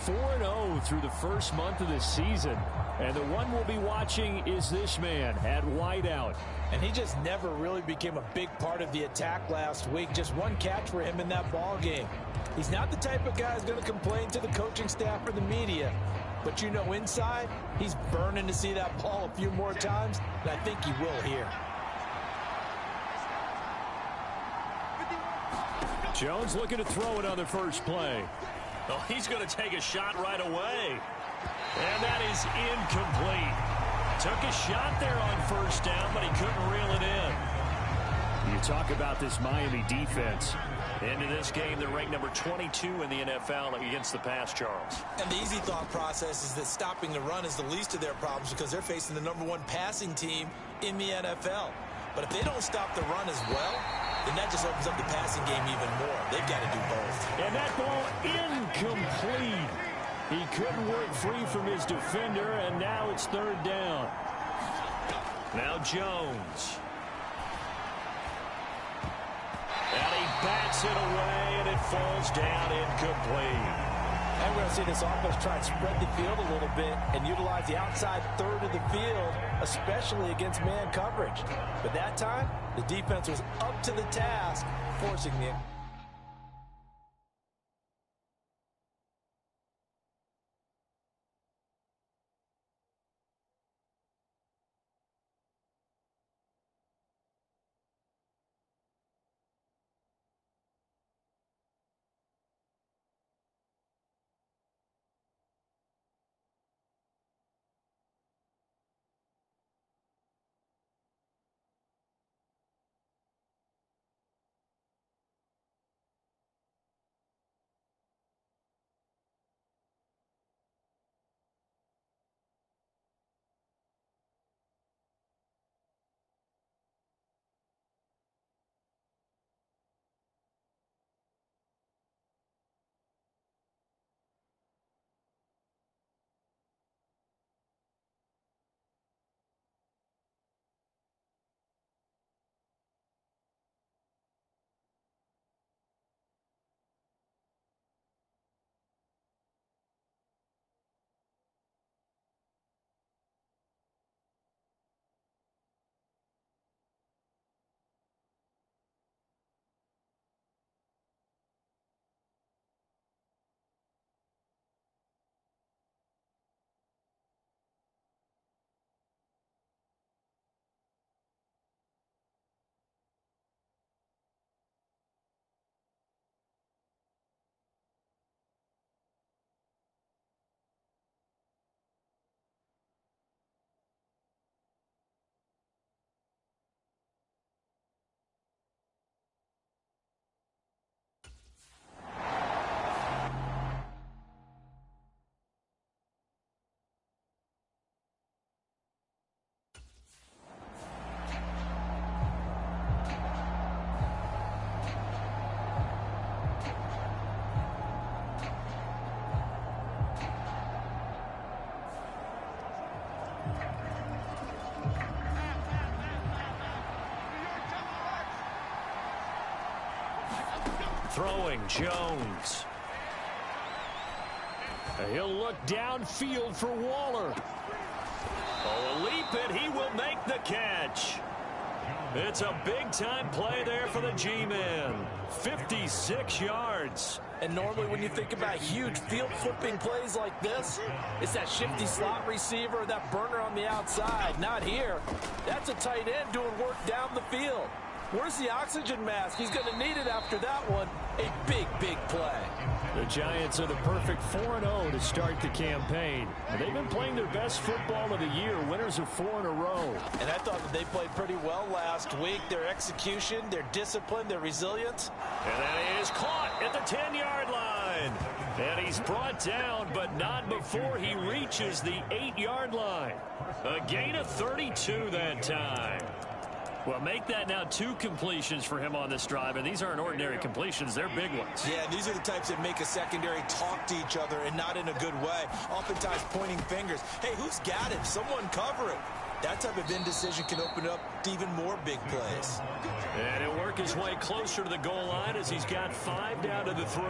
4-0 through the first month of the season. And the one we'll be watching is this man at wideout. And he just never really became a big part of the attack last week. Just one catch for him in that ball game. He's not the type of guy who's going to complain to the coaching staff or the media. But you know, inside, he's burning to see that ball a few more times, and I think he will here. Jones looking to throw it on the first play. Oh, he's going to take a shot right away. And that is incomplete. Took a shot there on first down, but he couldn't reel it in. You talk about this Miami defense. Into this game, they're ranked number 22 in the NFL against the pass, Charles. And the easy thought process is that stopping the run is the least of their problems because they're facing the #1 passing team in the NFL. But if they don't stop the run as well, then that just opens up the passing game even more. They've got to do both. And that ball incomplete. He couldn't work free from his defender, and now it's third down. Now Jones. And he bats it away, and it falls down incomplete. And we're going to see this offense try and spread the field a little bit and utilize the outside third of the field, especially against man coverage. But that time, the defense was up to the task, forcing the... Throwing Jones. He'll look downfield for Waller. Oh, a leap, and he will make the catch. It's a big-time play there for the G-Man. 56 yards. And normally when you think about huge field-flipping plays like this, it's that shifty slot receiver, that burner on the outside. Not here. That's a tight end doing work down the field. Where's the oxygen mask? He's going to need it after that one. A big, big play. The Giants are the perfect 4-0 to start the campaign. They've been playing their best football of the year, winners of 4 in a row. And I thought that they played pretty well last week. Their execution, their discipline, their resilience. And that is caught at the 10-yard line. And he's brought down, but not before he reaches the 8-yard line. A gain of 32 that time. Well, make that now 2 completions for him on this drive, and these aren't ordinary completions. They're big ones. Yeah, these are the types that make a secondary talk to each other and not in a good way. Oftentimes pointing fingers. Hey, who's got it? Someone cover it. That type of indecision can open up to even more big plays. And he'll work his way closer to the goal line as he's got 5 down to the 3.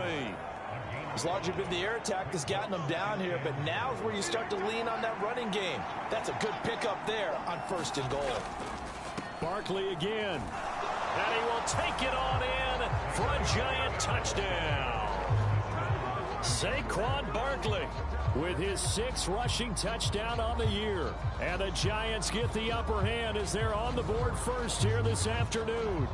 It's largely been the air attack that's gotten them down here, but now is where you start to lean on that running game. That's a good pickup there on 1st and goal. Barkley again. And he will take it on in for a Giant touchdown. Saquon Barkley with his 6th rushing touchdown on the year. And the Giants get the upper hand as they're on the board first here this afternoon.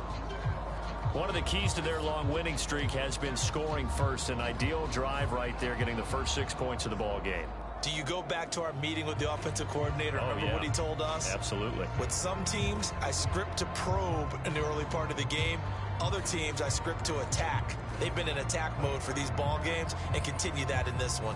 One of the keys to their long winning streak has been scoring first. An ideal drive right there, getting the first 6 points of the ball game. Do you go back to our meeting with the offensive coordinator? Remember what he told us? Absolutely. With some teams, I script to probe in the early part of the game. Other teams, I script to attack. They've been in attack mode for these ball games and continue that in this one.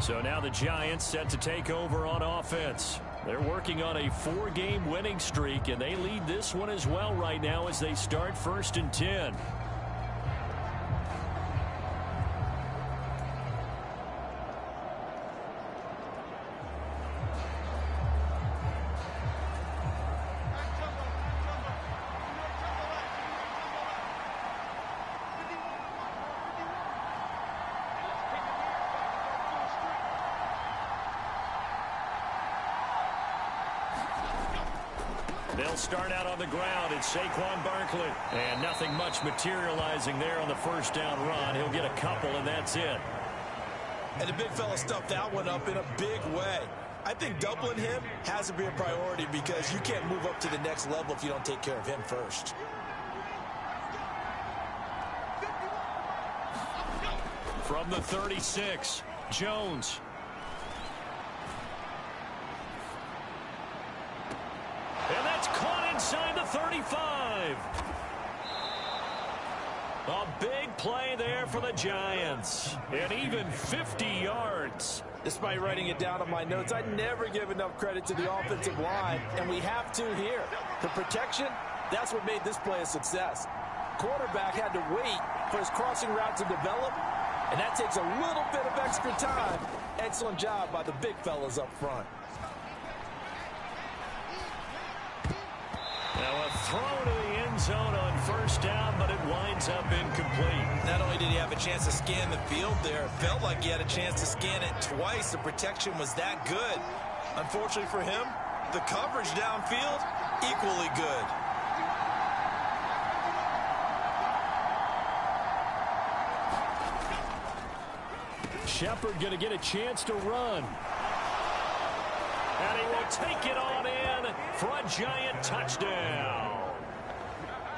So now the Giants set to take over on offense. They're working on a 4-game winning streak, and they lead this one as well right now as they start 1st and 10. They'll start out on the ground. It's Saquon Barkley. And nothing much materializing there on the 1st down run. He'll get a couple, and that's it. And the big fella stuffed that one up in a big way. I think doubling him has to be a priority because you can't move up to the next level if you don't take care of him first. From the 36, Jones. And that's caught inside the 35. A big play there for the Giants. And even 50 yards. Despite writing it down on my notes, I never give enough credit to the offensive line, and we have to here. The protection, that's what made this play a success. Quarterback had to wait for his crossing route to develop, and that takes a little bit of extra time. Excellent job by the big fellas up front. Now a throw to the end zone on 1st down, but it winds up incomplete. Not only did he have a chance to scan the field there, it felt like he had a chance to scan it twice. The protection was that good. Unfortunately for him, the coverage downfield, equally good. Shepard going to get a chance to run. And he will take it on in for a Giant touchdown.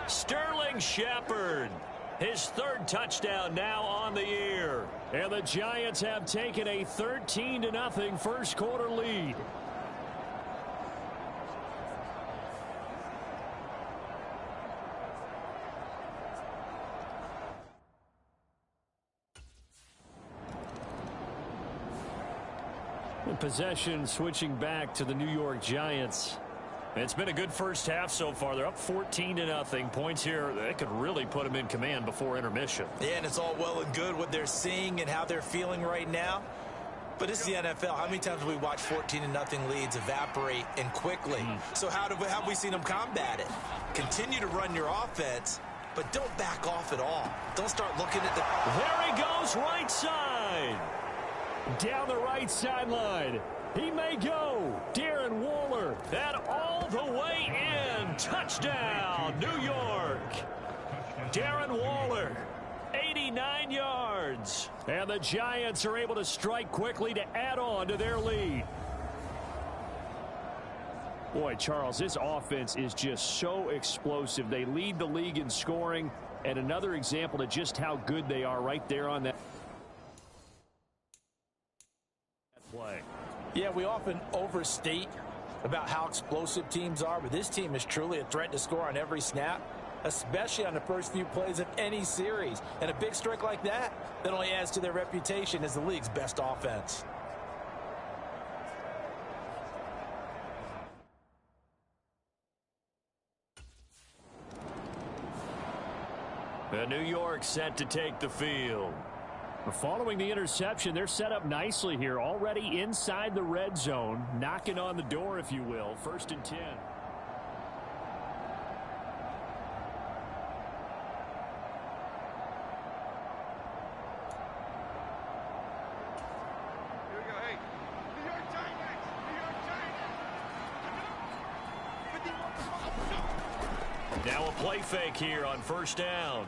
Sterling Shepard, his 3rd touchdown now on the year. And the Giants have taken a 13-0 first quarter lead. Possession switching back to the New York Giants. It's been a good first half so far. They're up 14-0. Points here, they could really put them in command before intermission. Yeah, and it's all well and good what they're seeing and how they're feeling right now. But this is the NFL. How many times have we watched 14-0 leads evaporate and quickly? So how have we seen them combat it? Continue to run your offense, but don't back off at all. Don't start looking at the... There he goes, right side. Down the right sideline. He may go. Darren Waller. And all the way in. Touchdown, New York. Darren Waller, 89 yards. And the Giants are able to strike quickly to add on to their lead. Boy, Charles, this offense is just so explosive. They lead the league in scoring. And another example of just how good they are right there on that play. Yeah, we often overstate about how explosive teams are, but this team is truly a threat to score on every snap, especially on the first few plays of any series. And a big strike like that only adds to their reputation as the league's best offense. And New York set to take the field. Following the interception, they're set up nicely here, already inside the red zone, knocking on the door, if you will. 1st and 10. Now a play fake here on 1st down.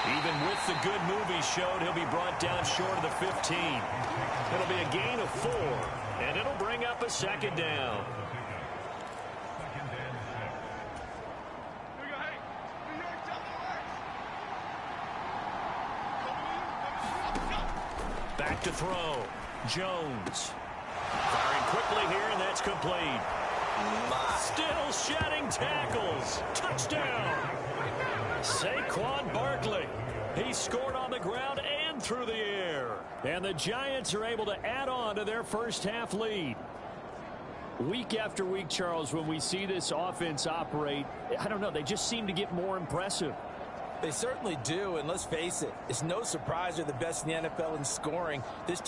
Even with the good move he showed, he'll be brought down short of the 15. It'll be a gain of 4, and it'll bring up a 2nd down. Back to throw. Jones. Firing quickly here, and that's complete. Still shedding tackles. Touchdown. Saquon Barkley. He scored on the ground and through the air. And the Giants are able to add on to their first half lead. Week after week, Charles, when we see this offense operate, I don't know, they just seem to get more impressive. They certainly do, and let's face it, it's no surprise they're the best in the NFL in scoring. This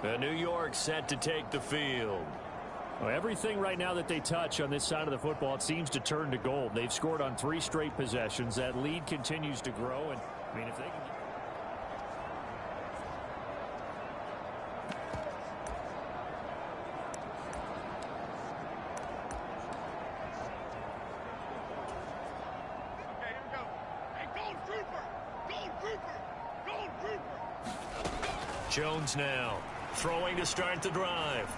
New York set to take the field. Well, everything right now that they touch on this side of the football, it seems to turn to gold. They've scored on 3 straight possessions. That lead continues to grow. And I mean, if they can get... Jones now throwing to start the drive.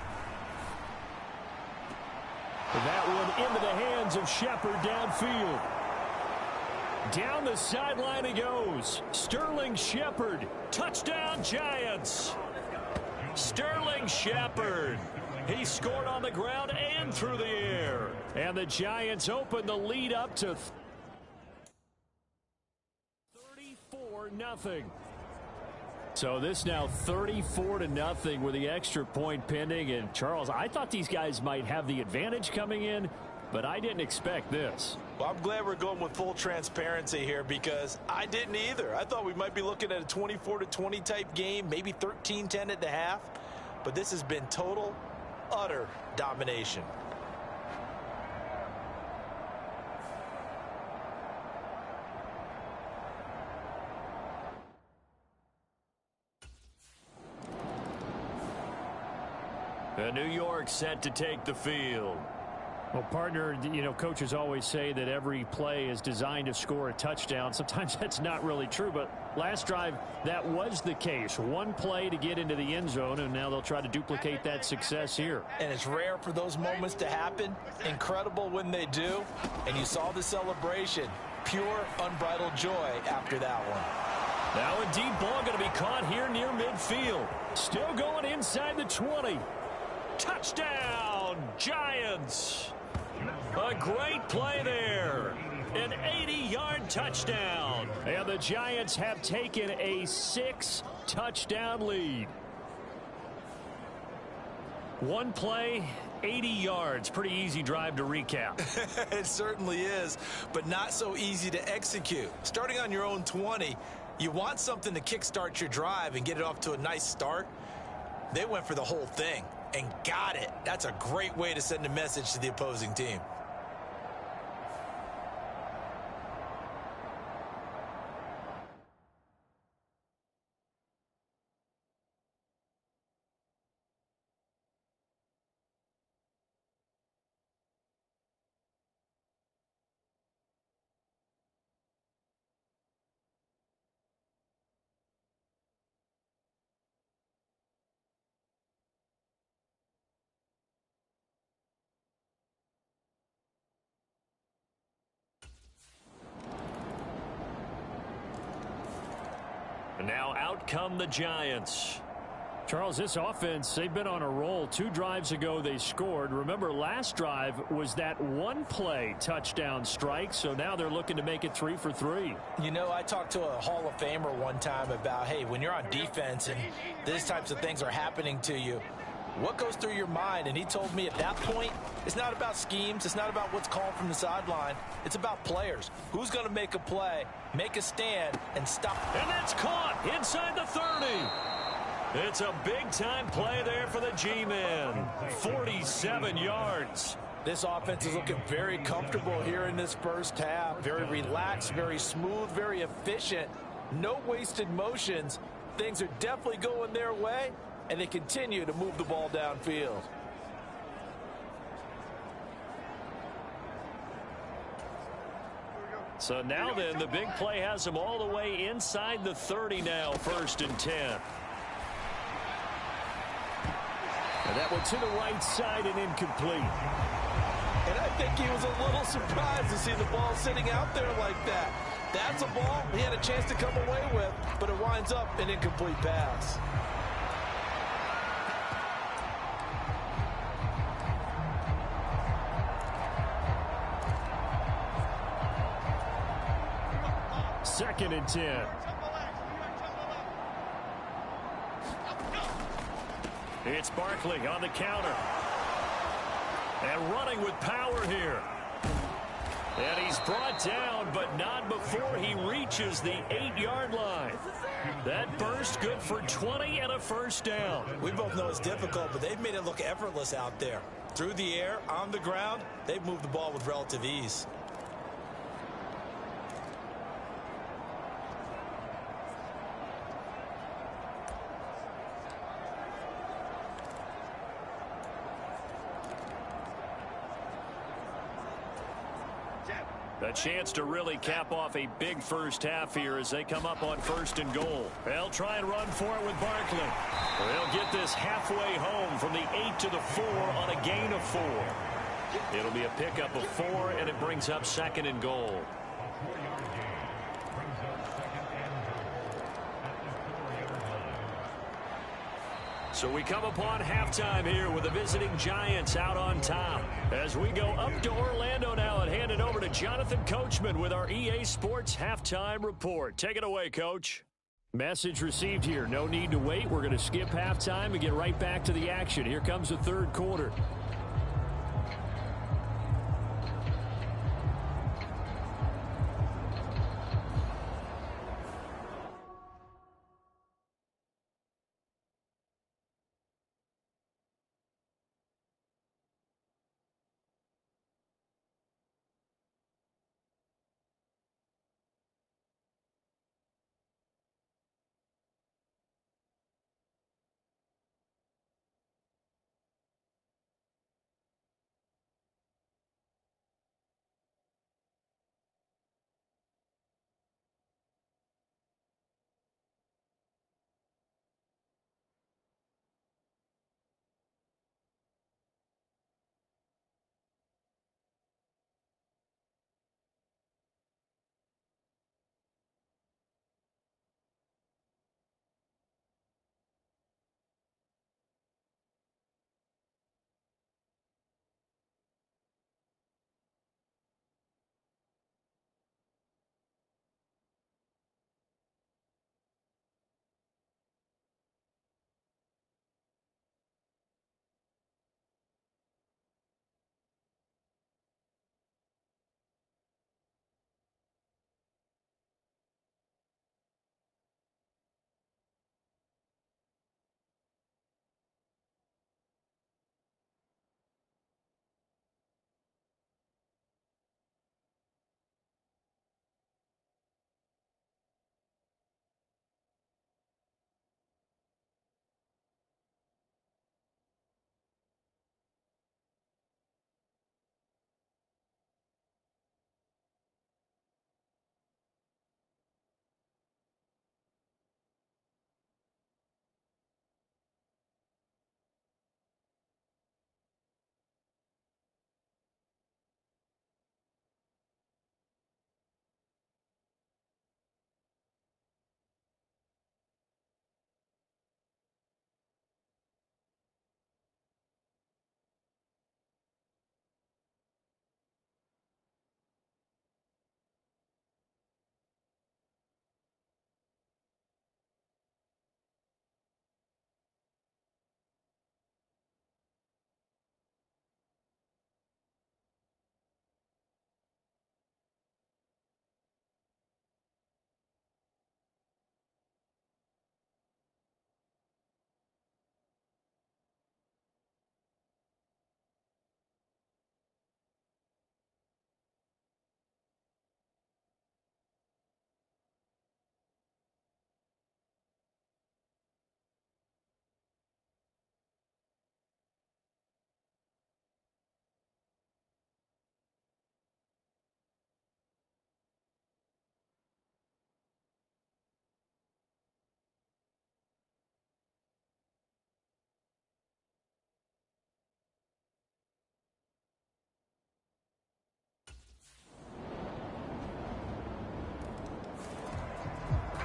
That one into the hands of Shepard downfield. Down the sideline he goes. Sterling Shepard. Touchdown, Giants. Sterling Shepard. He scored on the ground and through the air. And the Giants open the lead up to 34-0. So this now 34-0 with the extra point pending. And Charles, I thought these guys might have the advantage coming in, but I didn't expect this. Well, I'm glad we're going with full transparency here because I didn't either. I thought we might be looking at a 24-20 type game, maybe 13-10 at the half. But this has been total, utter domination. New York set to take the field. Well, partner, you know, coaches always say that every play is designed to score a touchdown. Sometimes that's not really true, but last drive, that was the case. One play to get into the end zone, and now they'll try to duplicate that success here. And it's rare for those moments to happen. Incredible when they do. And you saw the celebration. Pure, unbridled joy after that one. Now a deep ball going to be caught here near midfield. Still going inside the 20. Touchdown, Giants. A great play there. An 80-yard touchdown. And the Giants have taken a 6-touchdown lead. One play, 80 yards. Pretty easy drive to recap. It certainly is, but not so easy to execute. Starting on your own 20, you want something to kickstart your drive and get it off to a nice start. They went for the whole thing and got it. That's a great way to send a message to the opposing team. And now out come the Giants. Charles, this offense, they've been on a roll. 2 drives ago they scored. Remember, last drive was that one play touchdown strike, so now they're looking to make it 3 for 3. You know, I talked to a Hall of Famer one time about, hey, when you're on defense and these types of things are happening to you, what goes through your mind? And he told me at that point, it's not about schemes. It's not about what's called from the sideline. It's about players. Who's going to make a play, make a stand, and stop? And that's caught inside the 30. It's a big-time play there for the G-men. 47 yards. This offense is looking very comfortable here in this first half. Very relaxed, very smooth, very efficient. No wasted motions. Things are definitely going their way, and they continue to move the ball downfield. So now then, the big play has them all the way inside the 30 now, 1st and 10. And that one to the right side and incomplete. And I think he was a little surprised to see the ball sitting out there like that. That's a ball he had a chance to come away with, but it winds up an incomplete pass. Second and 10. It's Barkley on the counter. And running with power here. And he's brought down, but not before he reaches the 8-yard line. That burst good for 20 and a first down. We both know it's difficult, but they've made it look effortless out there. Through the air, on the ground, they've moved the ball with relative ease. A chance to really cap off a big first half here as they come up on 1st and goal. They'll try and run for it with Barkley. They'll get this halfway home from the 8 to the 4 on a gain of 4. It'll be a pickup of 4, and it brings up 2nd and goal. So we come upon halftime here with the visiting Giants out on top. As we go up to Orlando now and hand it over to Jonathan Coachman with our EA Sports Halftime Report. Take it away, Coach. Message received here. No need to wait. We're going to skip halftime and get right back to the action. Here comes the 3rd quarter.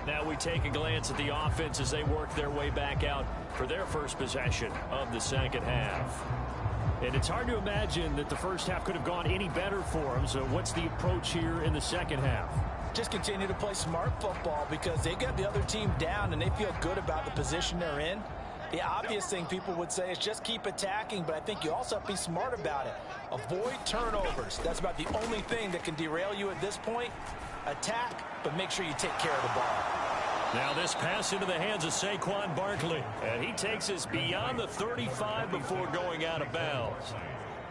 Now we take a glance at the offense as they work their way back out for their first possession of the second half. And it's hard to imagine that the first half could have gone any better for them. So what's the approach here in the second half? Just continue to play smart football because they got the other team down and they feel good about the position they're in. The obvious thing people would say is just keep attacking, but I think you also have to be smart about it. Avoid turnovers. That's about the only thing that can derail you at this point. Attack, but make sure you take care of the ball. Now this pass into the hands of Saquon Barkley. And he takes us beyond the 35 before going out of bounds.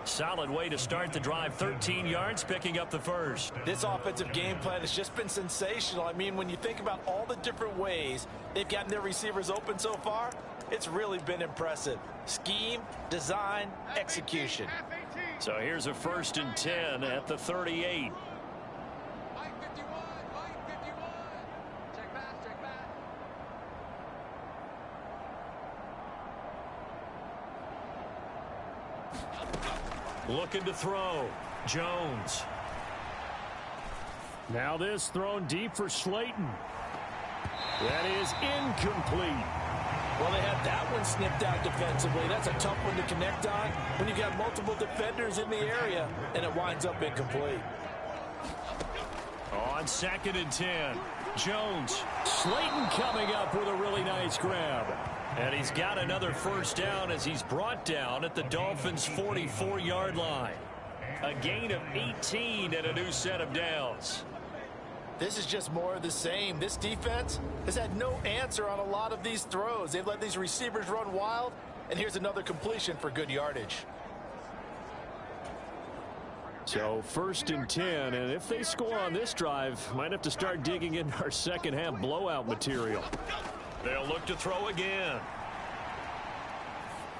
Solid way to start the drive, 13 yards, picking up the first. This offensive game plan has just been sensational. I mean, when you think about all the different ways they've gotten their receivers open so far, it's really been impressive. Scheme, design, execution. So here's a 1st and 10 at the 38. Looking to throw. Jones. Now this thrown deep for Slayton. That is incomplete. Well, they had that one snipped out defensively. That's a tough one to connect on when you've got multiple defenders in the area, and it winds up incomplete. On 2nd and 10, Jones. Slayton coming up with a really nice grab. And he's got another first down as he's brought down at the Dolphins' 44-yard line. A gain of 18 and a new set of downs. This is just more of the same. This defense has had no answer on a lot of these throws. They've let these receivers run wild, and here's another completion for good yardage. So 1st and 10, and if they score on this drive, might have to start digging in our second half blowout material. They'll look to throw again.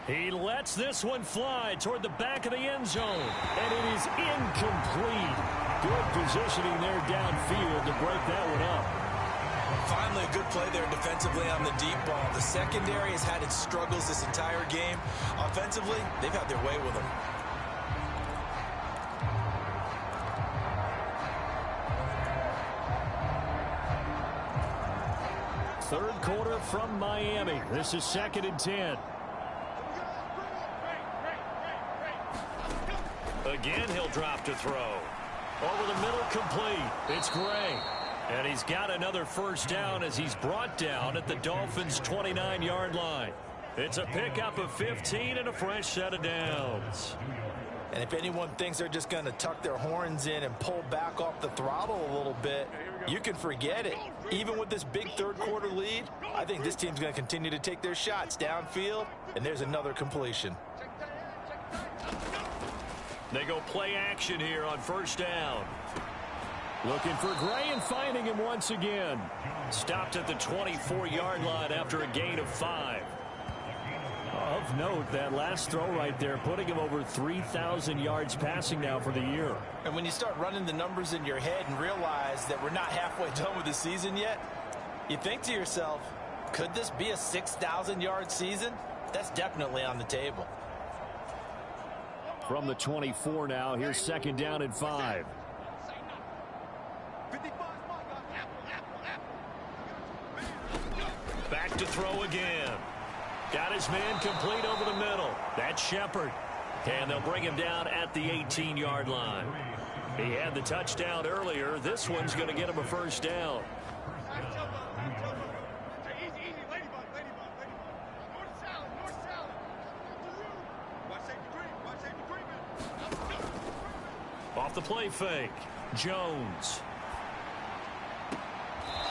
He lets this one fly toward the back of the end zone, and it is incomplete. Good positioning there downfield to break that one up. Finally, a good play there defensively on the deep ball. The secondary has had its struggles this entire game. Offensively, they've had their way with them. Third quarter from Miami. This is 2nd and 10. Again, he'll drop to throw. Over the middle, complete. It's Gray. And he's got another first down as he's brought down at the Dolphins' 29-yard line. It's a pickup of 15 and a fresh set of downs. And if anyone thinks they're just going to tuck their horns in and pull back off the throttle a little bit, you can forget it. Even with this big third quarter lead, I think this team's going to continue to take their shots downfield, and there's another completion. They go play action here on first down. Looking for Gray and finding him once again. Stopped at the 24-yard line after a gain of 5. Of note, that last throw right there, putting him over 3,000 yards passing now for the year. And when you start running the numbers in your head and realize that we're not halfway done with the season yet, you think to yourself, could this be a 6,000-yard season? That's definitely on the table. From the 24 now, here's 2nd down and 5. Back to throw again. Got his man complete over the middle. That's Shepard. And they'll bring him down at the 18-yard line. He had the touchdown earlier. This one's going to get him a first down. Off the play fake. Jones.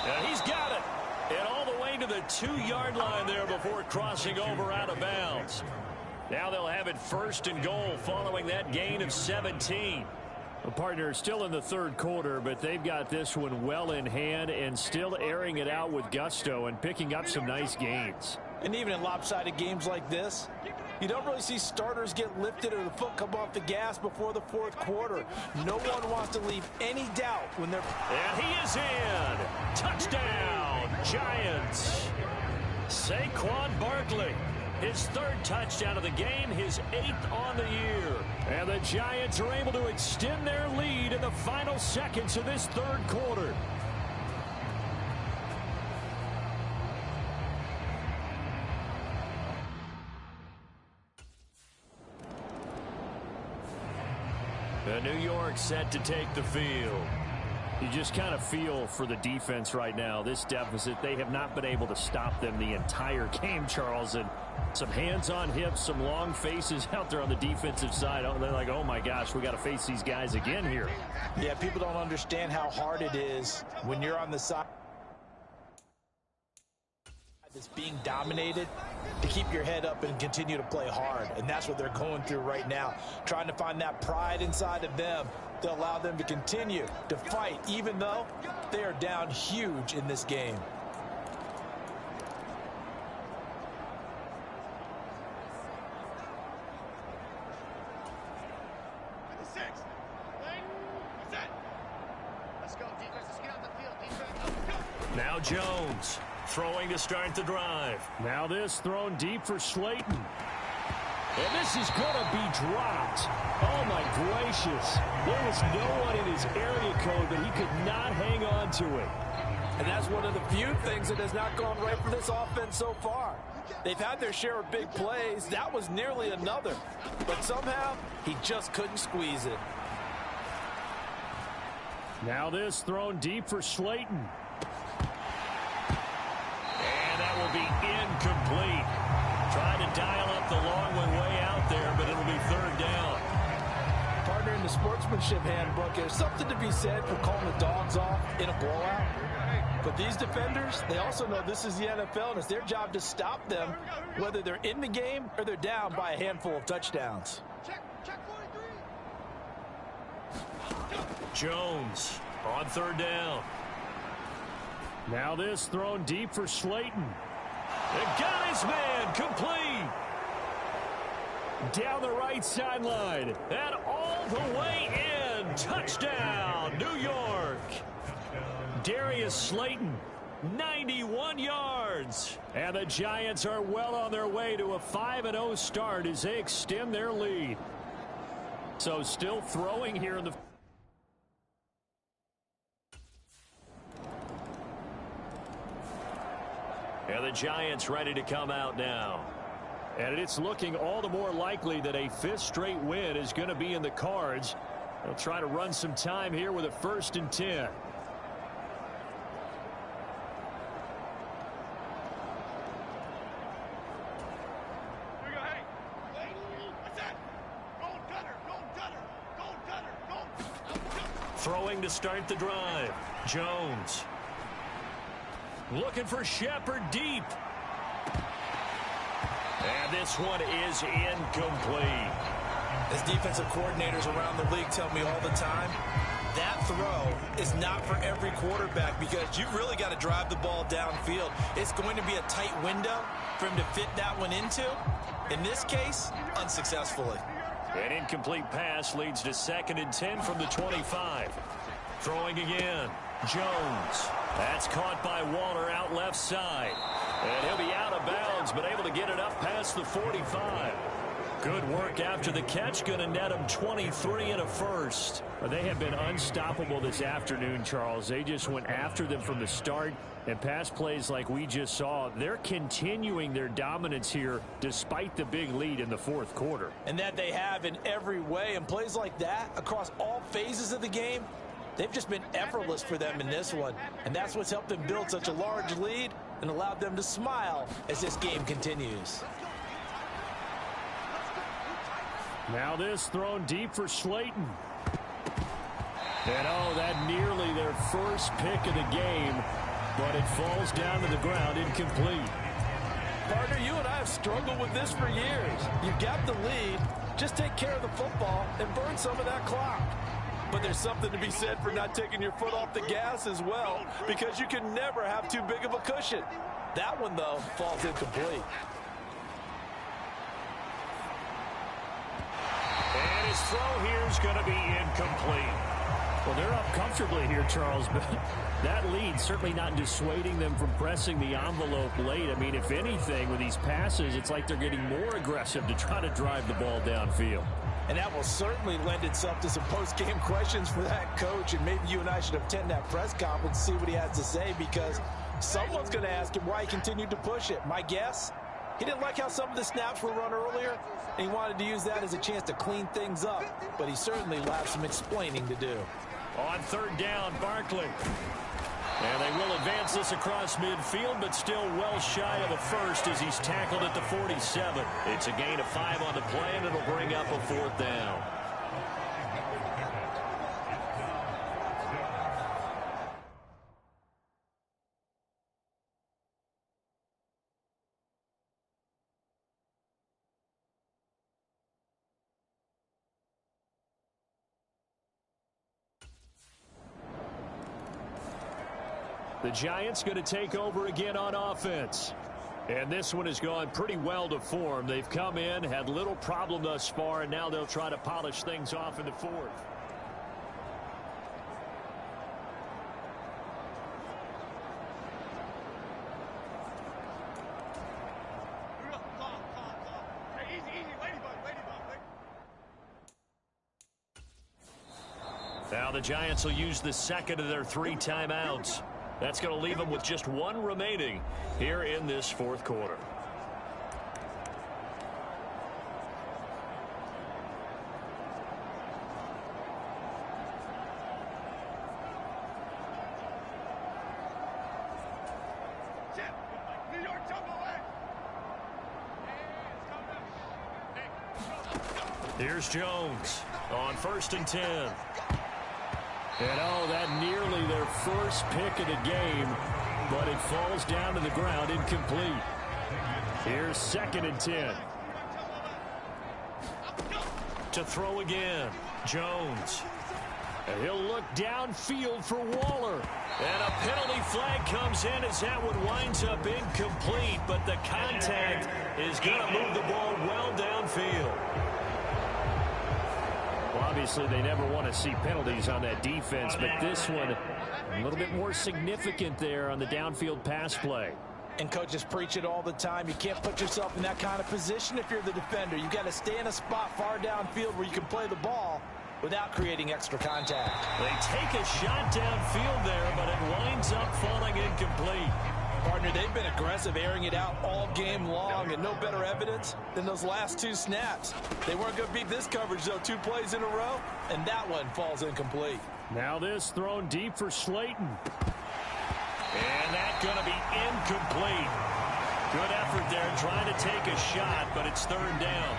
And he's got it. And all the way to the 2-yard line there before crossing over out of bounds. Now they'll have it 1st and goal following that gain of 17. The partner still in the third quarter, but they've got this one well in hand and still airing it out with gusto and picking up some nice gains. And even in lopsided games like this, you don't really see starters get lifted or the foot come off the gas before the fourth quarter. No one wants to leave any doubt when they're... And he is in. Touchdown, Giants. Saquon Barkley. His 3rd touchdown of the game, his 8th on the year. And the Giants are able to extend their lead in the final seconds of this third quarter. The New York set to take the field. You just kind of feel for the defense right now, this deficit. They have not been able to stop them the entire game, Charles. And some hands on hips, some long faces out there on the defensive side. They're like, oh, my gosh, we got to face these guys again here. Yeah, people don't understand how hard it is when you're on the side that's being dominated to keep your head up and continue to play hard. And that's what they're going through right now, trying to find that pride inside of them to allow them to continue to fight, even though they are down huge in this game. Now Jones throwing to start the drive. Now this thrown deep for Slayton. And this is going to be dropped. Oh, my gracious. There was no one in his area code, but he could not hang on to it. And that's one of the few things that has not gone right for this offense so far. They've had their share of big plays. That was nearly another. But somehow, he just couldn't squeeze it. Now this thrown deep for Slayton. And that will be incomplete. Trying to dial up the long one way out there, but it'll be third down. Partner, in the sportsmanship handbook, there's something to be said for calling the dogs off in a blowout. But these defenders, they also know this is the NFL, and it's their job to stop them, whether they're in the game or they're down by a handful of touchdowns. Jones on third down. Now this thrown deep for Slayton. And got his man, complete. Down the right sideline. And all the way in. Touchdown, New York. Darius Slayton, 91 yards. And the Giants are well on their way to a 5-0 start as they extend their lead. So still throwing here in the... And the Giants ready to come out now. And it's looking all the more likely that a fifth straight win is going to be in the cards. They'll try to run some time here with a 1st and 10. Throwing to start the drive. Jones. Looking for Shepard deep. And this one is incomplete. As defensive coordinators around the league tell me all the time, that throw is not for every quarterback because you've really got to drive the ball downfield. It's going to be a tight window for him to fit that one into. In this case, unsuccessfully. An incomplete pass leads to 2nd and 10 from the 25. Throwing again. Jones. That's caught by Waller out left side. And he'll be out of bounds, but able to get it up past the 45. Good work after the catch. Going to net him 23 and a first. They have been unstoppable this afternoon, Charles. They just went after them from the start. And pass plays like we just saw, they're continuing their dominance here despite the big lead in the 4th quarter. And that they have in every way. And plays like that across all phases of the game, they've just been effortless for them in this one. And that's what's helped them build such a large lead and allowed them to smile as this game continues. Now this thrown deep for Slayton. And oh, that nearly their first pick of the game, but it falls down to the ground incomplete. Partner, you and I have struggled with this for years. You've got the lead. Just take care of the football and burn some of that clock. But there's something to be said for not taking your foot off the gas as well, because you can never have too big of a cushion. That one, though, falls incomplete. And his throw here is going to be incomplete. Well, they're up comfortably here, Charles, but that lead certainly not dissuading them from pressing the envelope late. I mean, if anything, with these passes, it's like they're getting more aggressive to try to drive the ball downfield. And that will certainly lend itself to some post-game questions for that coach, and maybe you and I should attend that press conference and see what he has to say, because someone's going to ask him why he continued to push it. My guess, he didn't like how some of the snaps were run earlier, and he wanted to use that as a chance to clean things up, but he certainly will have some explaining to do. On third down, Barkley. And they will advance this across midfield, but still well shy of a first as he's tackled at the 47. It's a gain of 5 on the play, and it'll bring up a 4th down. The Giants going to take over again on offense. And this one has gone pretty well to form. They've come in, had little problem thus far, and now they'll try to polish things off in the 4th. Now the Giants will use the second of their 3 timeouts. That's going to leave them with just 1 remaining here in this 4th quarter. Here's Jones on 1st and 10. And oh, that nearly their first pick of the game, but it falls down to the ground incomplete. Here's 2nd and 10. To throw again, Jones. And he'll look downfield for Waller. And a penalty flag comes in as that one winds up incomplete, but the contact is going to move the ball well downfield. Obviously, they never want to see penalties on that defense, but this one a little bit more significant there on the downfield pass play. And coaches preach it all the time. You can't put yourself in that kind of position if you're the defender. You've got to stay in a spot far downfield where you can play the ball without creating extra contact. They take a shot downfield there, but it winds up falling incomplete. Partner, they've been aggressive, airing it out all game long, and no better evidence than those last 2 snaps. They weren't going to beat this coverage, though, 2 plays in a row, and that one falls incomplete. Now this thrown deep for Slayton. And that's going to be incomplete. Good effort there trying to take a shot, but it's 3rd down.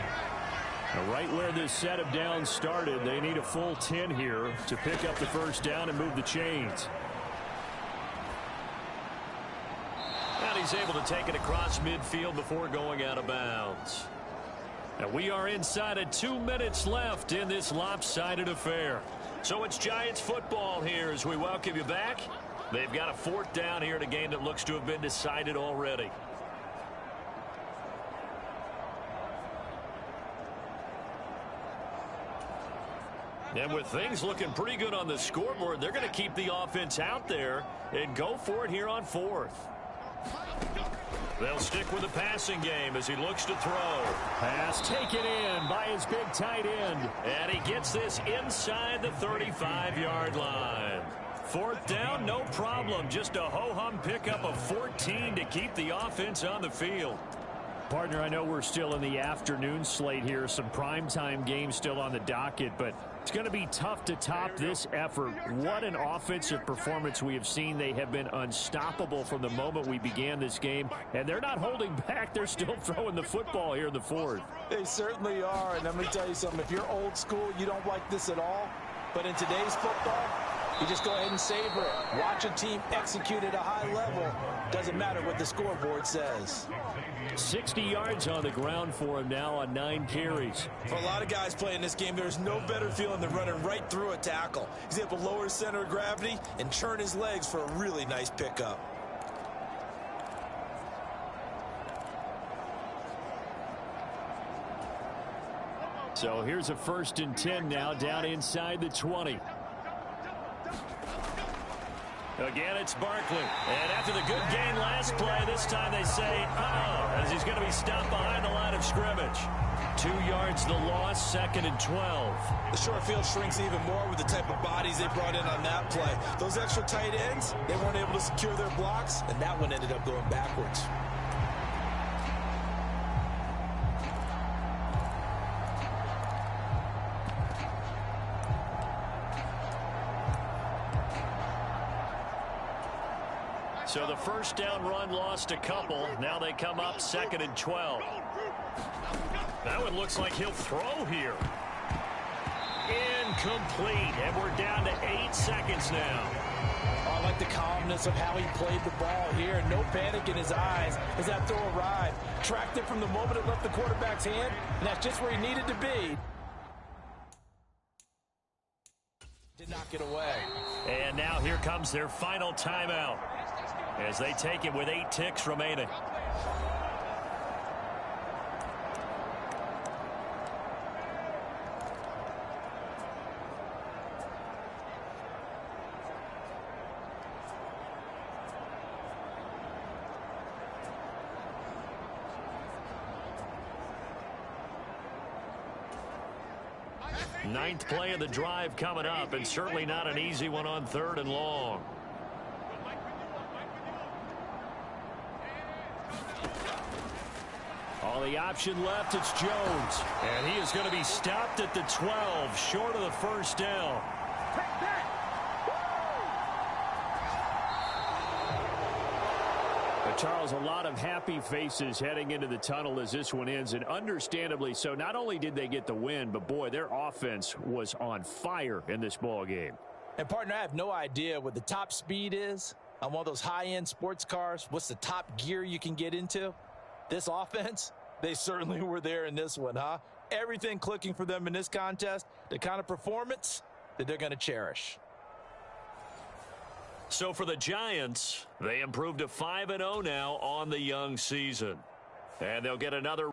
Now, right where this set of downs started, they need a full 10 here to pick up the 1st down and move the chains. And he's able to take it across midfield before going out of bounds. Now we are inside of 2 minutes left in this lopsided affair. So it's Giants football here as we welcome you back. They've got a 4th down here in a game that looks to have been decided already. And with things looking pretty good on the scoreboard, they're going to keep the offense out there and go for it here on 4th. They'll stick with the passing game as he looks to throw. Pass taken in by his big tight end. And he gets this inside the 35-yard line. 4th down, no problem. Just a ho-hum pickup of 14 to keep the offense on the field. Partner, I know we're still in the afternoon slate here. Some primetime games still on the docket, but it's going to be tough to top this effort. What an offensive performance we have seen. They have been unstoppable from the moment we began this game, and they're not holding back. They're still throwing the football here in the 4th. They certainly are, and let me tell you something. If you're old school, you don't like this at all. But in today's football, you just go ahead and savor it. Watch a team execute at a high level. Doesn't matter what the scoreboard says. 60 yards on the ground for him now on 9 carries. For a lot of guys playing this game, there's no better feeling than running right through a tackle. He's able to lower his center of gravity and churn his legs for a really nice pickup. So here's a 1st and 10 now down inside the 20. Again, it's Barkley. And after the good gain last play, this time they say, as he's going to be stopped behind the line of scrimmage. 2 yards the loss, 2nd and 12. The short field shrinks even more with the type of bodies they brought in on that play. Those extra tight ends, they weren't able to secure their blocks, and that one ended up going backwards. So the first down run lost a couple. Now they come up 2nd and 12. That one looks like he'll throw here. Incomplete, and we're down to 8 seconds now. Oh, I like the calmness of how he played the ball here. No panic in his eyes as that throw arrived. Tracked it from the moment it left the quarterback's hand, and that's just where he needed to be. Did not get away. And now here comes their final timeout as they take it with 8 ticks remaining. Ninth play of the drive coming up, and certainly not an easy one on 3rd and long. All the option left, it's Jones. And he is going to be stopped at the 12, short of the first down. Charles, a lot of happy faces heading into the tunnel as this one ends, and understandably so. Not only did they get the win, but boy, their offense was on fire in this ball game. And partner, I have no idea what the top speed is on one of those high-end sports cars. What's the top gear you can get into? This offense, they certainly were there in this one, huh? Everything clicking for them in this contest, the kind of performance that they're going to cherish. So for the Giants, they improved to 5-0 now on the young season. And they'll get another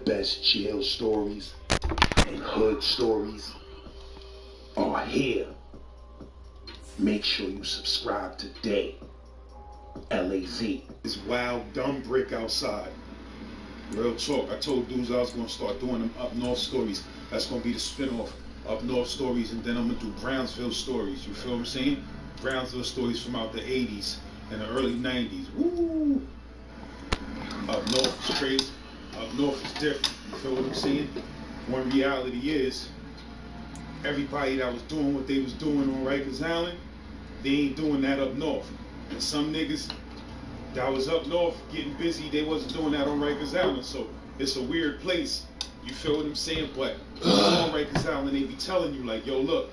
best jail stories and hood stories are here. Make sure you subscribe today. LAZ. It's wild, dumb brick outside. Real talk. I told dudes I was going to start doing them up north stories. That's going to be the spinoff. Up north stories, and then I'm going to do Brownsville stories. You feel what I'm saying? Brownsville stories from out the 80s and the early 90s. Woo! Up north is crazy. Up north is different. You feel what I'm saying? One reality is, everybody that was doing what they was doing on Rikers Island, they ain't doing that up north. And some niggas that was up north getting busy, they wasn't doing that on Rikers Island. So it's a weird place. You feel what I'm saying? But on Rikers Island, they be telling you like, yo, look,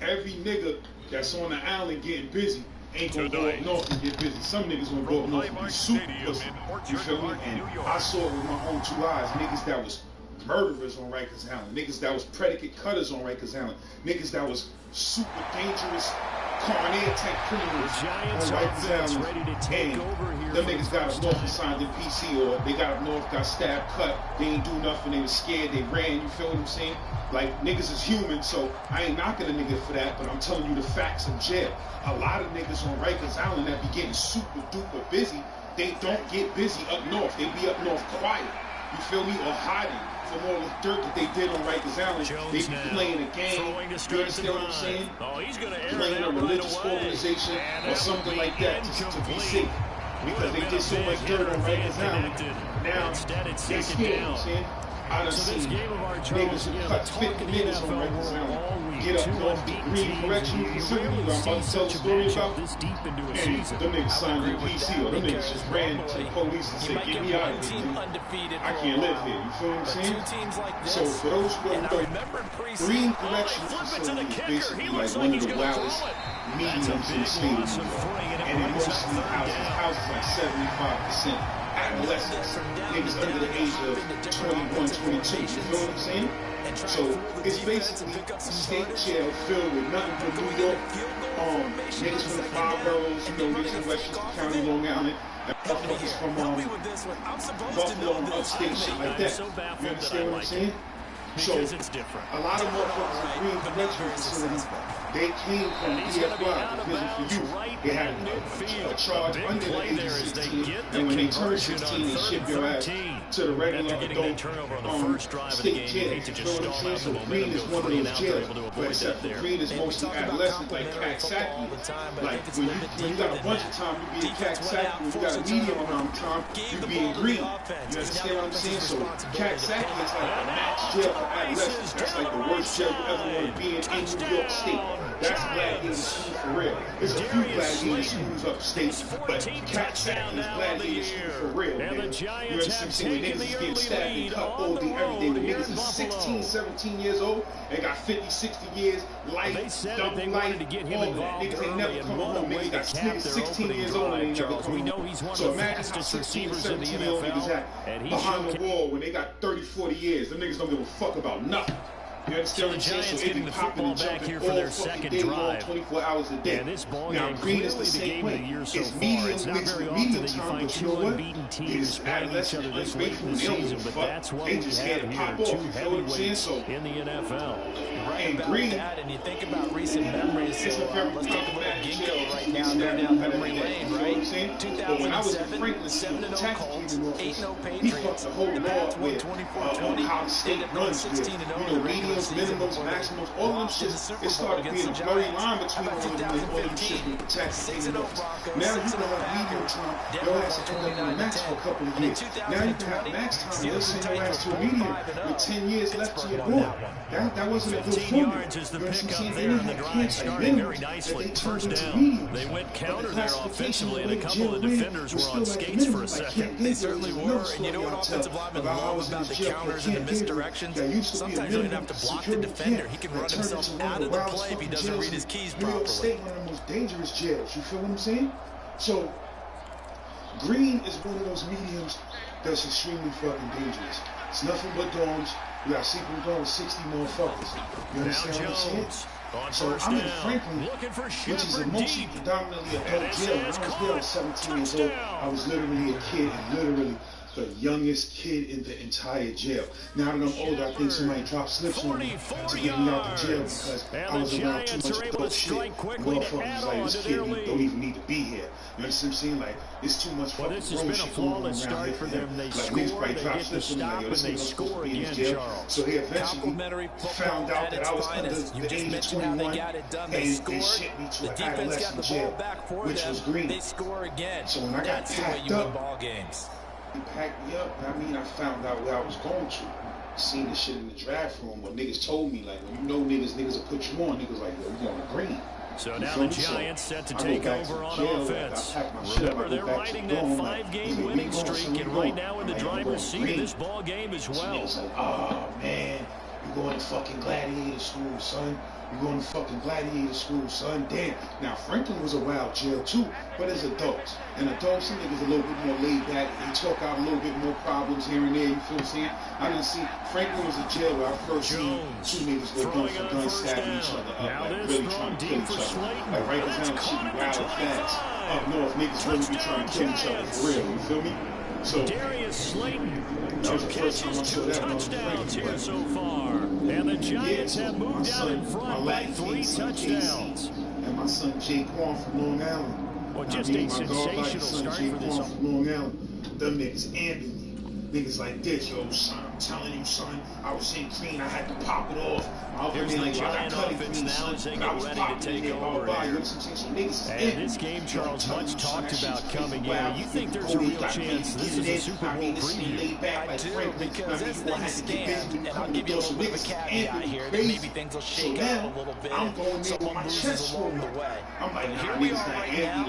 every nigga that's on the island getting busy ain't gonna go up north and get busy. Some niggas gonna go up north and be super pussy. You feel me? And I saw it with my own two eyes. Niggas that was murderers on Rikers Island. Niggas that was predicate cutters on Rikers Island. Niggas that was super dangerous Carnier type criminals on Rikers Island. And them niggas got up north and signed in PC, or they got up north, got stabbed, cut. They ain't do nothing. They was scared. They ran. You feel what I'm saying? Like, niggas is human, so I ain't knocking a nigga for that, but I'm telling you the facts in jail. A lot of niggas on Rikers Island that be getting super duper busy, they don't get busy up north. They be up north quiet. You feel me? Or hiding from all the dirt that they did on Rikers Island. They be playing a game. You understand what I'm saying? Playing a religious organization or something like that to be safe. Because they did so much dirt on Rikers Island. Now, they scared, you know what I'm saying? I done seen niggas who cut 50 niggas on Rikers Island. Get up north, Green Correctional Facility, I'm about to tell the story about. And them niggas signed their PC, or them niggas just ran to the police and said, get me out of here, man. I can't live here, you feel what I'm saying? So for those who don't know, Green Correctional Facility is basically like one of the wildest mediums in the state of New York. And it mostly houses like 75% adolescents, niggas under the age of 21, 22, you feel what I'm saying? So it's basically a state jail filled with nothing but New York, niggas from the 5 boroughs, you know, niggas in Westchester County, Long Island, and motherfuckers from Buffalo and upstate, shit like that. You understand what I'm saying? So, a lot of motherfuckers in Green Correctional Facility, they came from DFY, Division for Youth. They had a charge under the age of 16, and when they turned 16, they shipped your ass to the regular adult state jail. You know what I'm saying? So Green is one of those jails, but except for Green is mostly adolescent, like Caxsackie. Like, when you got a bunch of time, you be in Caxsackie. When you got a medium amount of time, you be in Green. You understand what I'm saying? So Caxsackie is like a max jail for adolescents. That's like the worst jail you ever want to be in New York State. That's gladiator school for real. There's a few gladiator schools upstate, but Caxsackie is gladiator school for real, man. You understand what I'm saying? Niggas is getting stabbed and cut all day, every day. The niggas is 16, 17 years old, they got 50, 60 years, life, double life, all that. Niggas ain't never come home. Niggas got 16 years old and they ain't never come home. So imagine how 16 and 17 year old niggas act behind the wall when they got 30, 40 years. Them niggas don't give a fuck about nothing. You understand what I'm saying? So they be popping and jumping all fucking day long, 24 hours a day. Now, Green is the same way. It's medium mixed with medium time, but you know what? These adolescents are ungrateful and they don't give a fuck. They just had to pop off, you feel what I'm saying? So, and Green, and you think about recent memories, so let's take a look at Ginkgo right now, go down memory lane, right? 2007, 8-0 Patriots, he fucked the whole law with how the state runs with, you know, mediums, minimums, maximums, all of them shits. It started being a blurry line between all of them shits with the tax and minimums. Now you can have medium time, your ass will turn up on max for a couple of years. Now you can have max time, you'll send your ass to a medium with 10 years left to your board. That wasn't a good formula. You know what I'm saying? They didn't have camps like minimums that they turned into mediums. They went counter there offensively, and a couple of defenders were on skates for a second. They certainly were, and you know what offensive linemen love about the counters and the misdirections? Sometimes you don't have to block the defender. He can run himself out of the play if he doesn't read his keys properly. New York State, one of the most dangerous jails. You feel what I'm saying? So, Green is one of those mediums that's extremely fucking dangerous. It's nothing but dorms. We got sleeping dorms with 60 motherfuckers. You understand what I'm saying? So I'm in Franklin, which is a mostly predominantly adult jail. When I was there, I was 17 years old. I was literally a kid, and literally the youngest kid in the entire jail. Now that I'm older, I think somebody dropped slips on me to get me out the jail because I was around too much dope shit. Motherfuckers was like, this kid don't even need to be here. You understand what I'm saying? Like, it's too much fucking grown shit going on around here for them. Like, niggas probably dropped slips on me like, yo, this nigga supposed to be in jail. So he eventually found out that I was under the age of 21 and shipped me to an adolescent jail, which was green. So when I got packed up, he packed me up. I mean, I found out where I was going to. Seen the shit in the draft room, but niggas told me, like, when you know niggas will put you on. Niggas like, yo, you on the green. So now the Giants set to take over on offense. Remember, they're riding that 5-game winning streak, and right now in the driver's seat of this ball game as well. It's like, oh, man, you going to fucking gladiator school, son. You going to fucking gladiator school, son. Damn. Now, Franklin was a wild jail, too, but as adults. And adults, some niggas a little bit more laid back. They talk out a little bit more problems here and there. You feel what I'm saying? I didn't see. Franklin was a jail where I first seen two niggas go gun for gun, stabbing each other up. Like, really trying to kill each other. Like, right now, shit be wild and fast. Up north, niggas really be trying to kill each other for real. You feel me? So, Darius Slayton, 2 catches, 2 touchdowns here so far. And the Giants have moved out in front by 3 touchdowns. And my son Jaquan from Long Island. Well, just a sensational start for this one. From Long Island. Them niggas amping me. Niggas like this, yo, son. I'm telling you, son. I was in green. I had to pop it off. Here's the Giant offense now as they get ready to take over here. And this game, Charles, much talked about coming in. You think there's a real chance this is a Super Bowl preview? I do, because as things stand, and I'll give you a little bit of a caveat here, that maybe things will shake out a little bit and someone loses along the way. But here we are right now.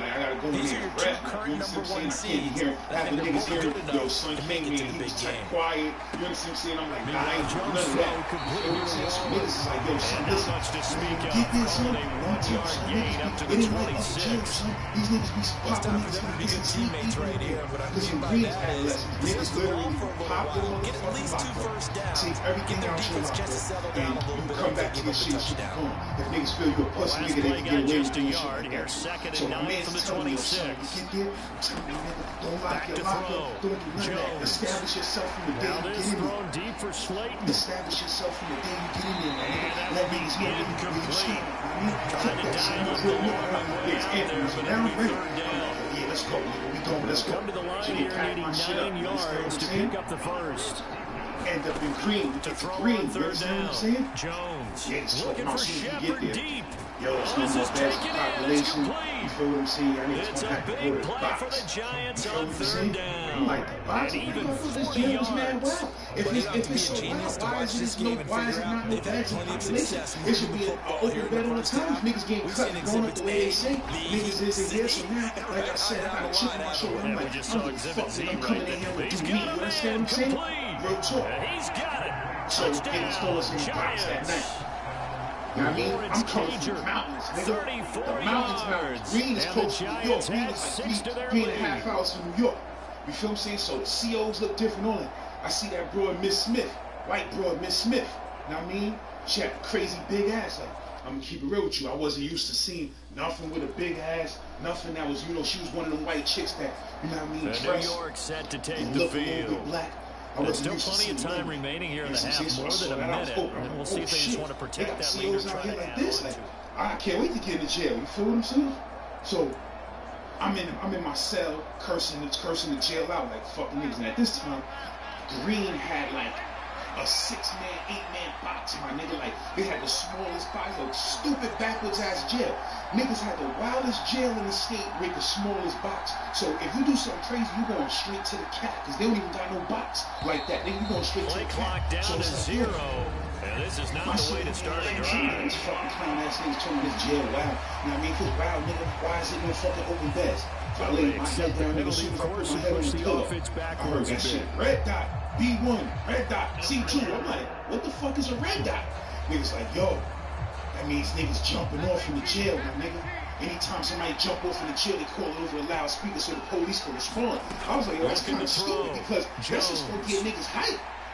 These are your 2 current #1 seeds. I think they're both good enough to make it to the big game. Quiet, you understand what I'm saying? I'm like, nah, I ain't none of that. It's like, yo, son, listen, much to speak of, get this, son. a 1-yard gain up to the 26. These niggas be It's time for them to be good teammates right here. What I mean by that is, just go on for a little while, get at least 2 first downs, get their defense chance to settle down a little bit, and then give up the touchdown. If niggas feel you a pussy, nigga, they can get away with just a yard here, 2nd and 9 from the 26. Back to throw. Jones. Establish yourself from the day Now you this get in thrown deep for Slayton. Establish yourself from the day you get in there, man. That means you incomplete. Trying to dial up the Norman way out there, but it'll be 3rd down. Yeah, let's go, nigga. We going, let's go. Come to the line here, needing 9 yards to pick up the first. End up in green. To throw green. on 3rd down. Jones. Looking for Shepard deep. Yo, This is taken in. It's complete. You feel what I'm saying? It's a big play for the Giants on 3rd down. And even 40 yards. If it's so wild, why is it not no bad population? It should be an open bet all the time. Niggas getting cut, going up the way they say. Niggas is in here, so now, like I said, I got a chip on my shoulder. I'm like, I'm coming in here with the meat. You understand what I'm saying? Real talk. He's got it. So getting stores in the box that night. You know what I mean? I'm coming from the mountains, nigga. The mountains. Green is close to New York. Green is like 3.5 hours from New York. You feel what I'm saying? So the COs look different on it. I see that broad Miss Smith, white broad Miss Smith. You know what I mean? She had a crazy big ass. Like, I'm gonna keep it real with you. I wasn't used to seeing nothing with a big ass, nothing that was, you know, she was one of them white chicks that, you know what I mean? New York set to take the field. Black. There's still plenty of time remaining here in the half, more than a minute. And we'll see if they just want to protect that lead or try to add on to it. I can't wait to get in the jail. You feel what I'm saying? So I'm in my cell cursing the jail out like fucking niggas. And at this time, Green had like a 6-man, 8-man box, my nigga. Like, they had the smallest box, like stupid backwards ass jail. Niggas had the wildest jail in the state with the smallest box. So if you do something crazy, you going straight to the cat, because they don't even got no box like that. Nigga, you going straight to the cat. Clock down to 0. And this is not the way to start a drive. These fucking clown ass niggas told me this jail wild. You know what I mean? If it's wild, nigga, why is it no fucking open beds? So I laid my head down, nigga, soon as I put my head on the pillow. I heard that shit. Red dot. B1, red dot, C2. I'm like, what the fuck is a red dot? Niggas like, yo, that means niggas jumping off in the jail, my nigga. Anytime somebody jump off in the jail, they call it over a loudspeaker so the police can respond. I was like, yo, that's kind of stupid because that's just gonna get niggas hype.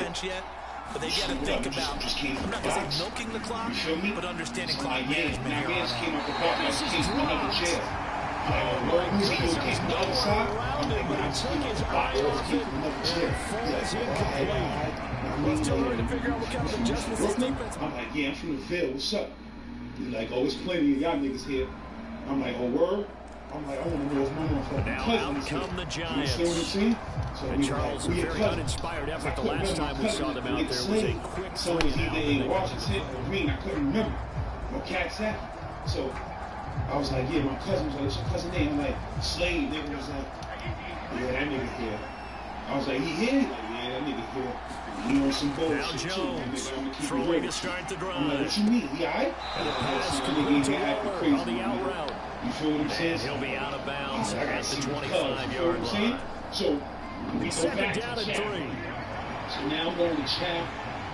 offense yet, but they've got to think about, I'm not going to say milking the clock, but understanding clock management here on out. This is dropped. Like, he's still kicking the other side. I'm like, man, I just took his eye off it and falls incomplete. Well, still trying to figure out what kind of adjustments this defense. I'm like, yeah, I'm from the Ville. What's up? He's like, oh, there's plenty of y'all niggas here. I'm like, oh, word? I'm like, I want to know if my motherfucking cousins here. Come the Giants. You see what I'm saying? So and Charles, a very uninspired effort the last time we saw them out there was a quick so it was either in Washington or Green. I couldn't remember where cats at. So I was like, yeah, my cousin was like, what's your cousin name? I'm like, Slade. Nigga was like, yeah, that nigga here. I was like, he here? Like, yeah, that nigga here. He on some bullshit too. Nigga, I'm gonna keep it real. To start the drive. I'm like, what you mean? He alright? And the pass nigga here acting crazy. on the out route. You feel what I'm saying? And he'll be out of bounds at at the the 25-yard line. So we go back Second down to and chat. 3. So now I'm going to chat.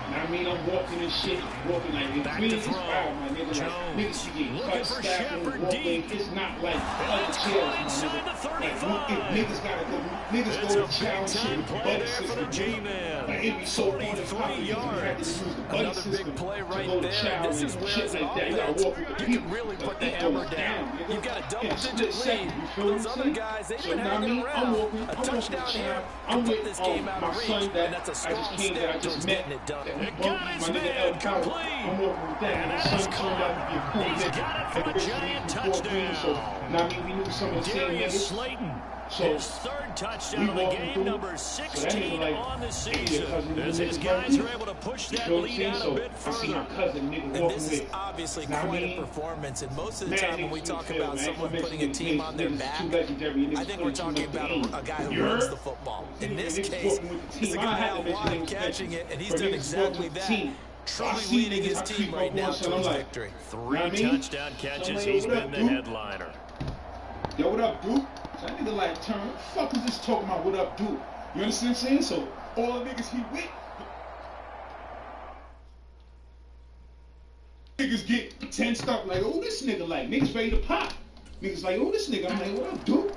I mean, I'm walking and shit, walking like in Back Green to is throw. wild, my nigga. Like, niggas should get Looking cut, for stabbed, Shepard and walking. deep. It's not like And other it's chairs, my inside nigga. the 35. Like, if niggas gotta go, niggas It's go a to challenge shit big-time with the play buddy there for system. the G-man. Like, it'd be so hard to 43 yards. Another big play right there. This is where as an offense, you can really put the hammer down. You've got a double-digit lead. Those other guys, they've been hanging around. A touchdown here to put this game out of reach, and that's a strong step towards getting it done. It got his man complete. And that is caught. He's got it for a giant touchdown. Now, I mean, we knew some of the same Darius niggas. Slayton, So, his third touchdown of the game, number 16 on the season, as his guys are able to push that lead out a bit further. And this is obviously quite a performance, and most of the time when we talk about someone putting a team on their back, I think we're talking about a guy who runs the football. In this case, it's a guy out wide catching it, and he's done exactly that. Truly leading his team right now to his victory. 3 touchdown catches, he's been the headliner. Yo, what up, dude? That nigga like turn. What the fuck is this talking about? What up, dude? You understand what I'm saying? So all the niggas he with, niggas get tensed up like, oh, this nigga like niggas ready to pop. Niggas like, oh, this nigga. I'm like, what up, dude?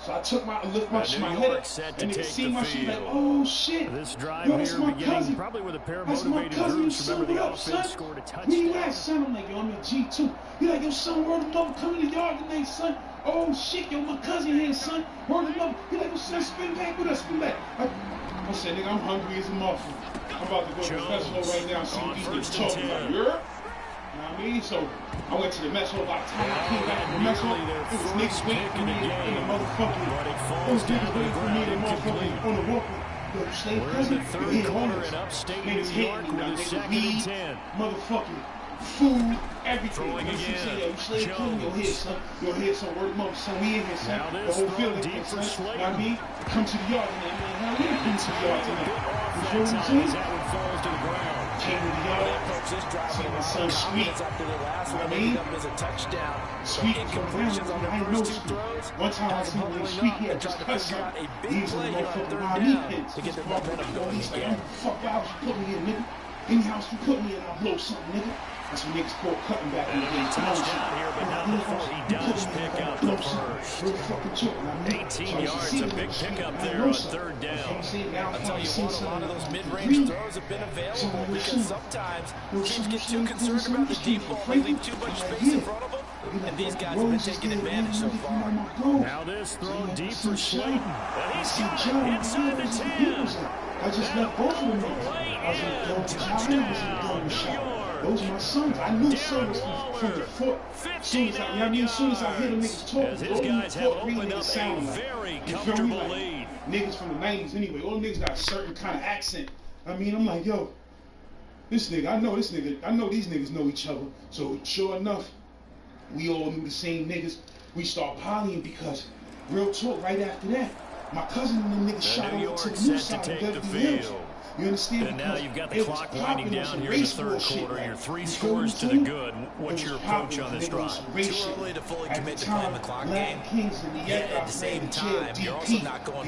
So I lift my head up, and niggas see my shit like, oh shit. This drive yo, that's here my beginning cousin. probably with a pair of That's my motivated cousin, groups. son, Remember the what up, offense son? scored a Where you touchdown. at, son? I'm like, yo, I'm in G2. He like, yo, son, word of mother, come in the yard today, son. Oh shit, yo, my cousin here, son. Word of mother. He like, yo, son, spin back with us, spin back. I said, nigga, I'm hungry as a motherfucker. I'm about to go to the festival right now and see what these niggas talking about. You heard? You know what I mean? So I went to the mess hall. By the time I came back from the mess hall, it was niggas waiting for me in the motherfucking. Those niggas waiting for me in the motherfucking on the walkway. Yo, Slade cousin, yo, he homeless. Niggas hitting me now, nigga, weed, motherfucking food, everything. You see, yo, Slade cousin, yo, here, son. Yo, here, son, word of mother, son, we in here, son. The whole building here, son. You know what I mean? Come to the yard tonight, man. Hell yeah, come to the yard tonight. You feel what I'm saying? Came to the yard, see my son Sweet. I mean, Sweet incompletions on the first 2 throws. One time I seen him Sweet, he had just cut something. He was in the motherfucking Miami pins. He's like, I'm fuck out, you put me in, nigga. Any house you put me in, I'll blow something, nigga. That's when niggas call cutting back in the game. Touchdown here, but not before he does pick up the first. 18 yards, a big pickup there on 3rd down. I'll tell you what, a lot of those mid-range throws have been available because sometimes teams get too concerned about the deep ball. They leave too much space in front of them, and these guys have been taking advantage so far. Now this throw deep for Slayton. And he's got it inside the 10. I just left both of them. I was like, yo, touchdown, New York. Those are my sons. I knew son was from the foot. Soon as I hear the niggas talking, as his guys have opened up a very comfortable lead. Niggas from the 90s anyway. All the niggas got a certain kind of accent. I mean, I'm like, yo, this nigga, I know these niggas know each other. So sure enough, we all knew the same niggas. We start polying because, real talk, right after that, my cousin and them niggas shot over to the new side of Beverly Hills. You understand? And now you've got the clock winding down here in the 3rd quarter. You're 3 scores to the good. What's your approach on this drive? Too early to fully commit to playing the clock game. Yet at the same time, you're also not going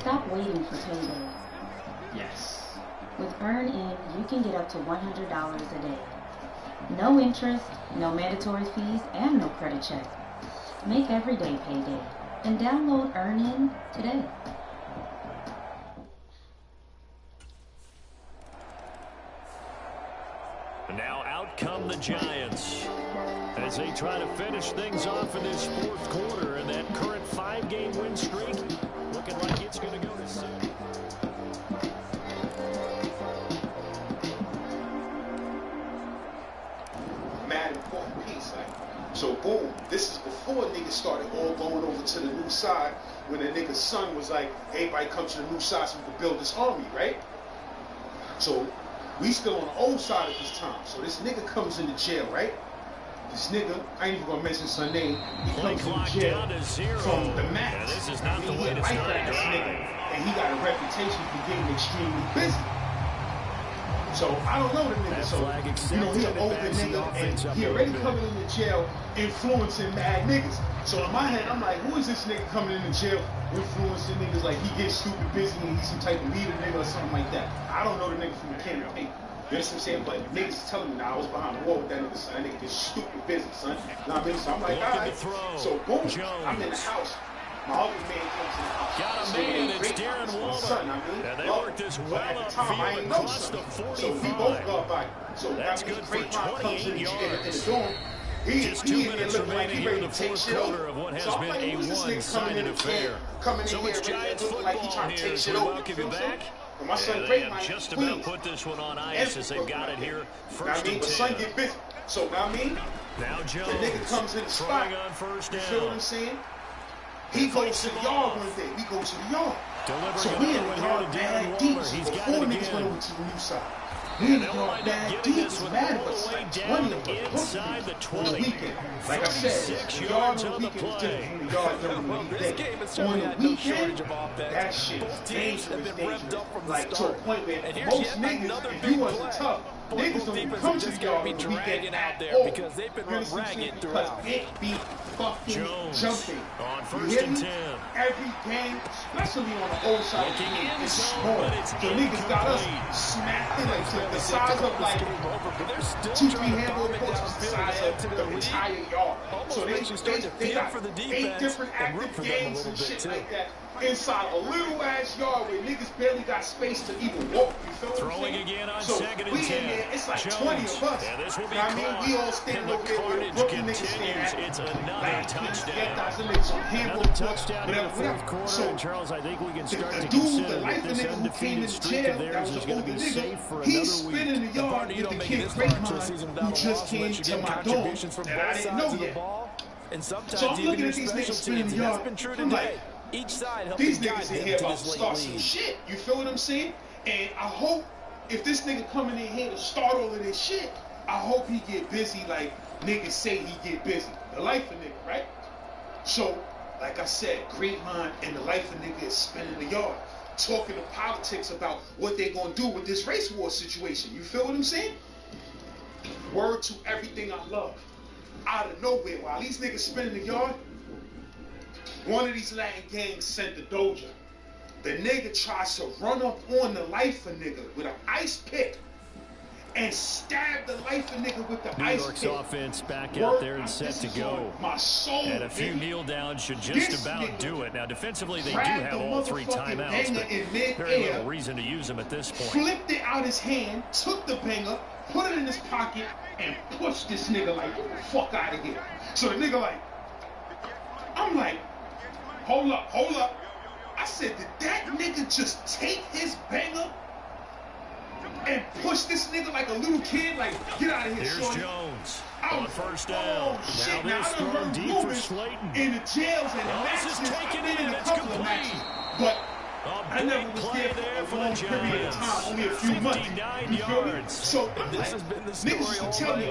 Stop waiting for payday. Yes. With EarnIn, you can get up to $100 a day. No interest, no mandatory fees, and no credit check. Make every day payday and download EarnIn today. now out come the Giants as they try to finish things off in this fourth quarter, and that current 5-game win streak looking like it's going to go to 6. Mad important piece, like. So boom, this is before niggas started all going over to the new side when the nigga's son was like, everybody come to the new side so we can build this army, right? So we still on the old side at this time. So this nigga comes into jail, right? This nigga, I ain't even gonna mention his name. He comes into jail from the max. Yeah, this is not the way to start start a nigga, and he got a reputation for getting extremely busy. So I don't know the nigga. So you know he an older nigga, and he already coming into jail, influencing mad niggas. So in my head, I'm like, who is this nigga coming into jail, influencing niggas like he gets stupid busy and he's some type of leader nigga or something like that? I don't know the nigga from the campaign. You know what I'm saying? But niggas is telling me now I was behind the wall with that nigga, son. That nigga just stupid busy, son. You know what I mean? So I'm like, all right. So boom, I'm in the house. My other man comes in the house. Got a man, it's Darren Waller. And they worked this well upfield across the 45. So we both got by. So that's good for 28 yards. Just 2 minutes remaining here in the fourth quarter of what has been a one-sided affair. So it's Giants football here as we welcome you back. And they have just about put this one on ice as they've got it here first and 10. Son get busy. So now now Jones the nigga comes in the spot. on first down. You feel what I'm saying? He goes to the yard one day. We go to the yard. So we in the yard bad deep. Before niggas went over to the new side. We in the yard bad deep. It's mad, but it's like 20 of us on the weekend. Like I said, the yard on the weekend is different from the yard during the weekday. On the weekend, that shit is dangerous. Like to a point where most niggas, if you wasn't tough, niggas don't even come to the yard on the weekend at all. Because they've been ragged throughout. Because it be fucking jumping. On first and 10. Every game, especially on the old side of the game, is small. So niggas got us smacked in like to the size of like 2-3 handball courts was the size of the entire yard. So they got 8 different active games and shit like that inside a little ass yard where niggas barely got space to even walk. You feel what I'm saying? Throwing again on so second and 10. We in there, it's like Jones. 20 of us. Yeah, this will be I mean, we all standing over there with broken niggas standing. It's another touchdown. Another touchdown in the fourth quarter. So, and Charles, I think we can start to dude, consider that this undefeated streak of theirs is going to be safe for another week. He's spinning the yard with the kid Grapevine who just came to my door, and I didn't know yet. And sometimes so I'm looking at these niggas spinning the yard. Been true I'm like, each side these niggas in here about to start some shit. You feel what I'm saying? And I hope if this nigga coming in here to start all of this shit, I hope he get busy like niggas say he get busy. The life of nigga, right? So, like I said, Grapevine and the life of nigga is spinning the yard, talking to politics about what they gonna do with this race war situation. You feel what I'm saying? Word to everything I love. Out of nowhere, while these niggas spinning the yard, one of these Latin gangs sent the Doja. The nigga tries to run up on the life of nigga with an ice pick and stab the life of nigga with the ice pick. New York's offense back out there and set to go. My soul, and a few kneel downs should just about do it. Now, defensively, they do have all 3 timeouts, but very little reason to use them at this point. Flipped it out his hand, took the banger, put it in his pocket, and pushed this nigga like, get the fuck out of here. So the nigga like, I'm like, hold up. I said, did that nigga just take his banger and push this nigga like a little kid? Like, get out of here, Here's shorty. Jones on first down. Oh, shit. Now I done heard deep for rumors Slayton. in the jails and the matches. This is taken in, and it's complete. But I never was there for a long period of time, only a few months. You feel me? So this has been the story niggas should tell me,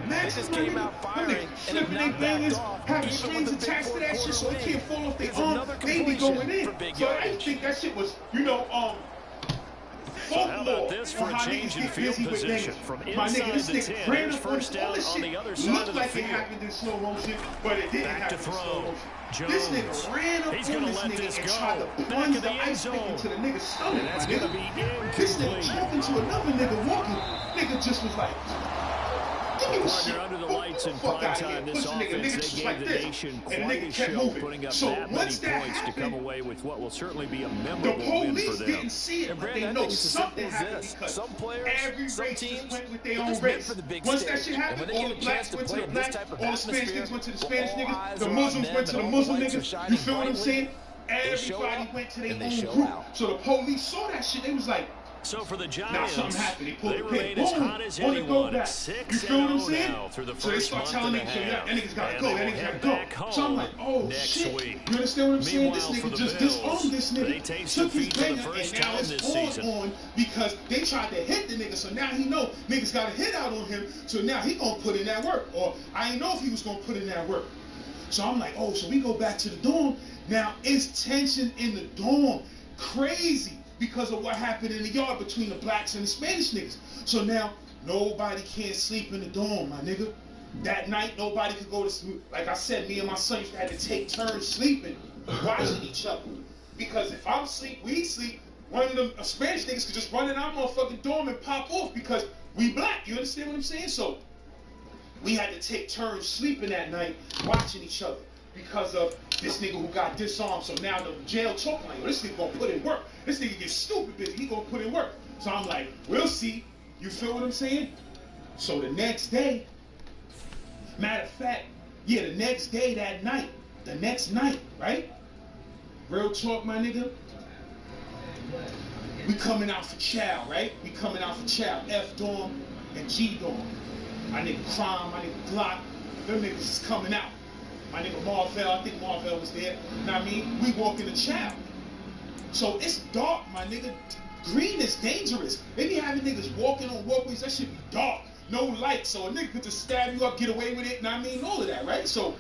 They just came out firing and flipping their bangers, having strings attached to that shit so they can't fall off their arm. They be going in. So I didn't think that shit was, How about this for a change in field position? From inside the 10, here's first down on the other side of the field. Looked like it field. happened in slow motion, but it didn't happen in slow motion. Jones. This nigga ran up on this nigga and tried to plunge the ice pick into the nigga's stomach. And that's going to be incomplete. This nigga talking to another nigga walking. Nigga just was like, get nigga Partner, shit. under the Fuck lights in fuck prime out of here. time, this Push the nigga. offense, Nigga just they like gave the this. nation And the quite nigga a kept show, moving. putting up So that many once that points to come happened, away with what will certainly be a the memorable win for police them. didn't see it, And but Brandon, they I know think it's as simple something as happened this. because Some players, every some race teams, just went with their they're own just meant race. for the big Once stage. that shit And happened, when they all get the a blacks chance to went to play the in this black, type of all the Spanish atmosphere, niggas went to the where Spanish all niggas, eyes the are on Muslims them went to and the all the Muslim lights are niggas. shining You feel what I'm brightly, saying? they show Everybody up went to their and they own show group. out. So the police saw that shit. They was like, So for the now Giants, something happened. They pulled they the pin. remain as Boom. hot as Want to go anyone. back. 6-0 You feel what I'm saying? now through the So they first start month telling and a niggas, yo, half. that niggas gotta And go. they That will niggas head gotta back go. So I'm like, home oh next shit. week. You understand what I'm saying? This Meanwhile, for nigga the just Bills, disarmed this they nigga. taste Took his defeat for the banger, first and now time it's this season. on because they tried to hit the nigga. So now he know niggas got a hit out on him. So now he gonna put in that work. Or I ain't know if he was gonna put in that work. So I'm like, oh, so we go back to the dorm. Now it's tension in the dorm. Crazy. Because of what happened in the yard between the blacks and the Spanish niggas. So now, nobody can sleep in the dorm, my nigga. That night, nobody could go to sleep. Like I said, me and my son used to have to take turns sleeping, watching each other. Because if I'm asleep, we sleep, one of them Spanish niggas could just run in our motherfucking dorm and pop off because we black. You understand what I'm saying? So, we had to take turns sleeping that night, watching each other. Because of this nigga who got disarmed. So now the jail talking like, this nigga gonna put in work. This nigga gets stupid busy. He gonna put in work. So I'm like, we'll see. You feel what I'm saying? So the next day, matter of fact, yeah, the next day, that night, the next night, right? Real talk, my nigga. We coming out for chow, right? We coming out for chow. F dorm and G dorm. My nigga Crime, my nigga Glock, them niggas is coming out. My nigga Marvell, I think Marvell was there. You know what I mean? We walking the chow. So it's dark, my nigga. Green is dangerous. They be having niggas walking on walkways. That shit be dark. No light. So a nigga could just stab you up, get away with it. You know what I mean? All of that, right? So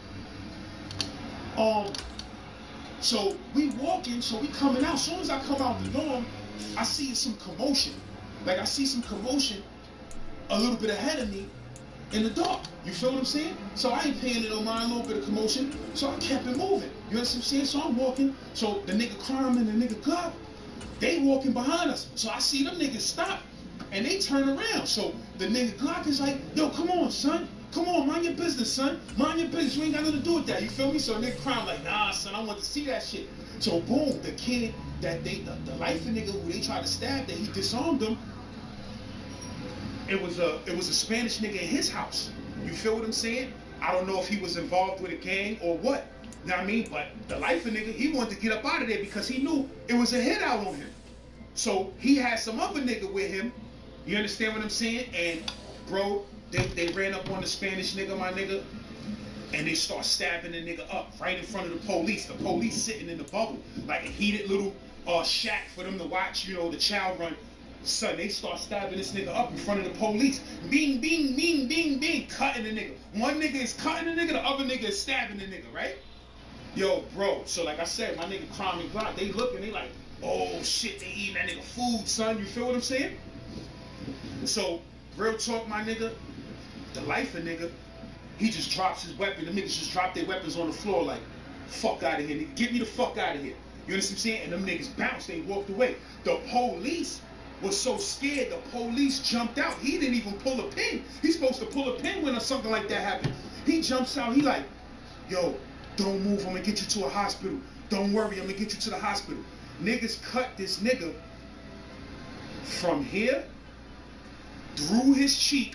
we walking, so we coming out. As soon as I come out the dorm, I see some commotion. Like I see some commotion a little bit ahead of me in the dark. You feel what I'm saying? So I ain't paying it no mind, a little bit of commotion. So I kept it moving. You understand what I'm saying? So I'm walking. So the nigga Crime and the nigga Glock, they walking behind us. So I see them niggas stop and they turn around. So the nigga Glock is like, yo, come on, son. Come on, mind your business, son. Mind your business. You ain't got nothing to do with that. You feel me? So nigga Crime like, nah, son, I want to see that shit. So boom, the kid that the lifer nigga who they tried to stab, that he disarmed him. It was a Spanish nigga in his house. You feel what I'm saying? I don't know if he was involved with a gang or what. You know what I mean? But the lifer nigga, he wanted to get up out of there because he knew it was a hit out on him. So he had some other nigga with him. You understand what I'm saying? And bro, they ran up on the Spanish nigga, my nigga, and they start stabbing the nigga up right in front of the police. The police sitting in the bubble, like a heated little shack for them to watch, you know, the child run. Son, they start stabbing this nigga up in front of the police. Bing, bing, bing, bing, bing, cutting the nigga. One nigga is cutting the nigga, the other nigga is stabbing the nigga, right? Yo, bro, so like I said, my nigga Crime and Glock, they looking, they like, oh shit, they eating that nigga food, son. You feel what I'm saying? So, real talk, my nigga, the lifer nigga, he just drops his weapon. The niggas just drop their weapons on the floor like, fuck out of here, nigga. Get me the fuck out of here. You understand what I'm saying? And them niggas bounced, they walked away. The police was so scared, the police jumped out. He didn't even pull a pin. He's supposed to pull a pin when something like that happened. He jumps out, he like, yo, don't move, I'm gonna get you to a hospital. Don't worry, I'm gonna get you to the hospital. Niggas cut this nigga from here, through his cheek,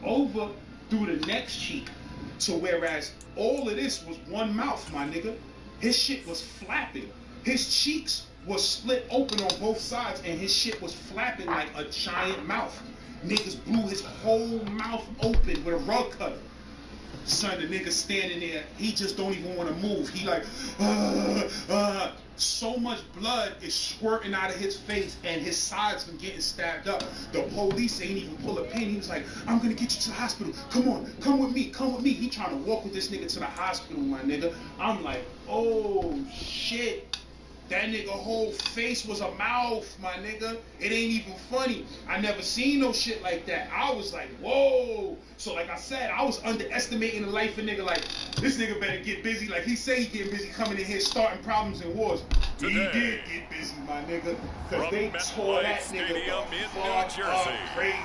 over through the next cheek. So whereas all of this was one mouth, my nigga, his shit was flapping. His cheeks was split open on both sides and his shit was flapping like a giant mouth. Niggas blew his whole mouth open with a rug cutter. Son, the nigga standing there, he just don't even want to move. He like, so much blood is squirting out of his face and his sides from getting stabbed up. The police ain't even pull a pin. He was like, I'm gonna get you to the hospital. Come on, come with me, come with me. He trying to walk with this nigga to the hospital, my nigga. I'm like, oh shit. That nigga whole face was a mouth, my nigga. It ain't even funny. I never seen no shit like that. I was like, whoa. So like I said, I was underestimating the life of nigga. Like, this nigga better get busy. Like he say he getting busy coming in here starting problems and wars. He did get busy, my nigga. Cause they tore that nigga the fuck up crazy.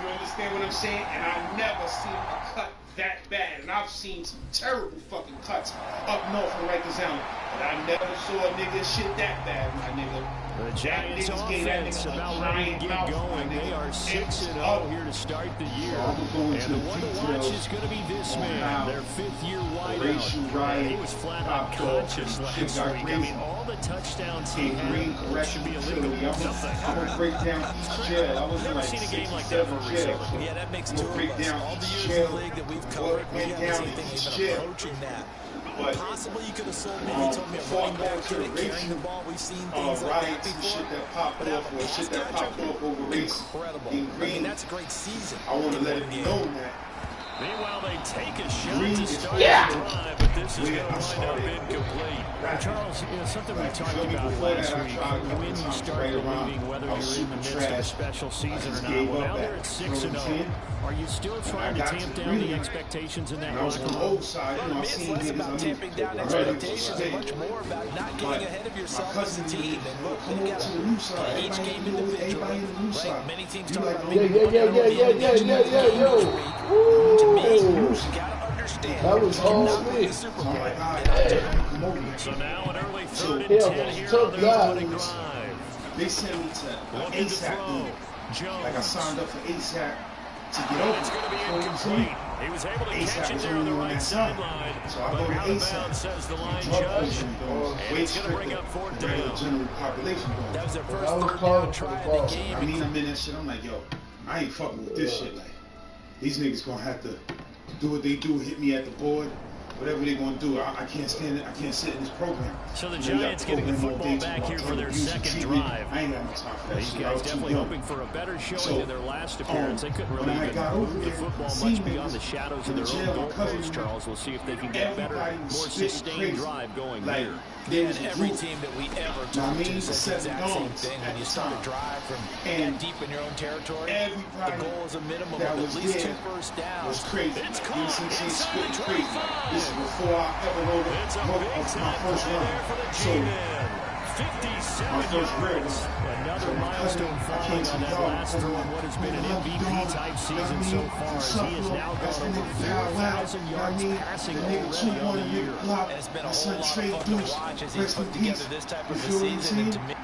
You understand what I'm saying? And I never seen a cut that bad. And I've seen some terrible fucking cuts up north in Rikers Island. But I never saw a nigga shit that bad, my nigga. The Giants offense about ready to get going. They are 6-0 here to start the year. And the one to watch is going to be this man, their fifth-year wideout. He was flat unconscious last week. I mean, all the touchdowns he had should be a little bit nothing. I'm going to break down each jail. I was never seen a game like that for a receiver. Yeah, that makes two of us. All the years in the league that we've covered, we haven't seen anything even approaching that. But possibly you could have sold me. You told me a running back kid carrying the ball. We've seen things like that before. Shit that popped off, or shit that popped off over race. Incredible. In green. I mean, that's a great season. I want to let it be known that. Meanwhile, they take a shot to start the drive, but this is going to wind up incomplete. Charles, you know, something we talked about last week, when you start believing whether you're in the midst of a special season or not. Well, now they're at 6-0. Are you still trying to tamp down the expectations in that locker room? It's less about tamping down expectations and much more about not getting ahead of yourself as a team. And look, they've got to play each game individually. Right? Many teams talk about maybe one to me, you gotta understand. That was all Super Bowl. So now an early 3rd and 10 here on the opening drive. They sent me to ASAP, like I signed up for ASAP to get over. It's going to be incomplete. He was able to catch it there on the right sideline, but out of bounds, says the line judge, and it's going to bring up 4th down. That was their first 3rd down try of the game. I mean, I'm in that shit. I'm like, yo, I ain't fucking with this shit. Like, these niggas gonna have to do what they do, hit me at the board, whatever they gonna do. I can't stand it. I can't sit in this program. So the Giants getting the football back here for their second drive. I ain't got no time for that These shit. guys definitely hoping for a better showing in their last appearance. They couldn't really even move the football much beyond the shadows of their own goalpost, Charles. We'll see if they can get better, more sustained drive going here. And every team that we ever talked to says the exact same thing. When you start a drive from that deep in your own territory, the goal is a minimum of at least 2 first downs. It's crazy. It's caught inside the 25. This is before I ever wrote my first run. So, 57 yards. Another milestone falling on that last throw in what has been an MVP-type season so far, as he has now gone over 4,000 yards passing already on the year. And it's been a whole lot of fun to watch as he's put together this type of a season. And to me,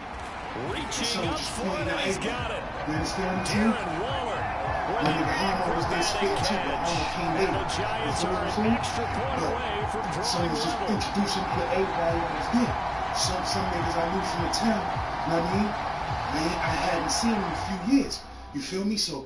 reaching up for it, and he's got it. Darren Waller with an acrobatic catch. And the Giants are an extra point away from drawing just level. introducing to everybody on his game. Some niggas I knew from the town, you know what I mean? I hadn't seen him in a few years. You feel me? So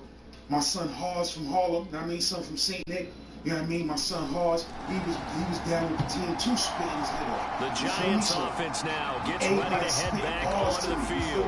my son Hars from Harlem, you know what I mean? Son from St. Nick, you know what I mean? My son Hars, he was down with the team too, spitting his head off. The Giants offense now gets ready to head back onto the field.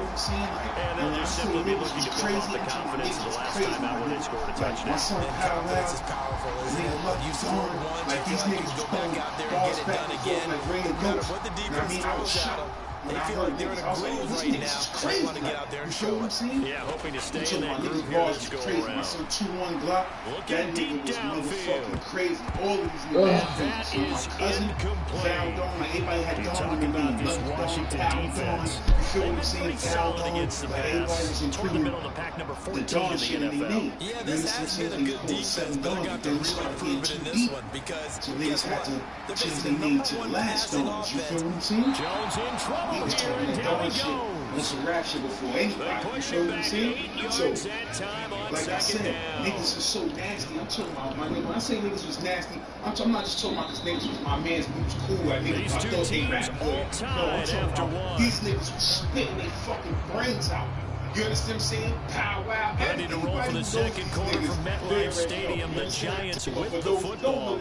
And they'll just simply be looking to build off the confidence of the last time out when they scored a touchdown. My son confidence is powerful, isn't it? You scored once, you feel like you can go back out there and get it done again. No matter what the defense throws at them, they feel like they're in a groove right now. They want to get out there and show it. Yeah, hoping to stay in that groove here this go around. My son 2-1 Glock. Looking deep downfield. Crazy. All of these niggas. That is incomplete. You talk about this Washington defense. They've been pretty solid against the pass. Toward the middle of the pack, number 14 in the NFL. Yeah, this has been a good defense. They're going to really prove it in this one because guess what? They're basically number one passing offense. Jones in trouble here, and down he goes. It's a rap shit before anybody. They push him back 8 yards that time on like I second said, down. niggas are so nasty. I'm talking about my nigga. When I say niggas was nasty, I'm not just talking about because niggas was my man's, we was cool. Like, niggas, These I two thought they teams rap all good. tied after one. These niggas was spitting their fucking brains out. You understand what I'm saying? Pow wow. Ready to roll for the second quarter from MetLife Stadium. The Giants with the football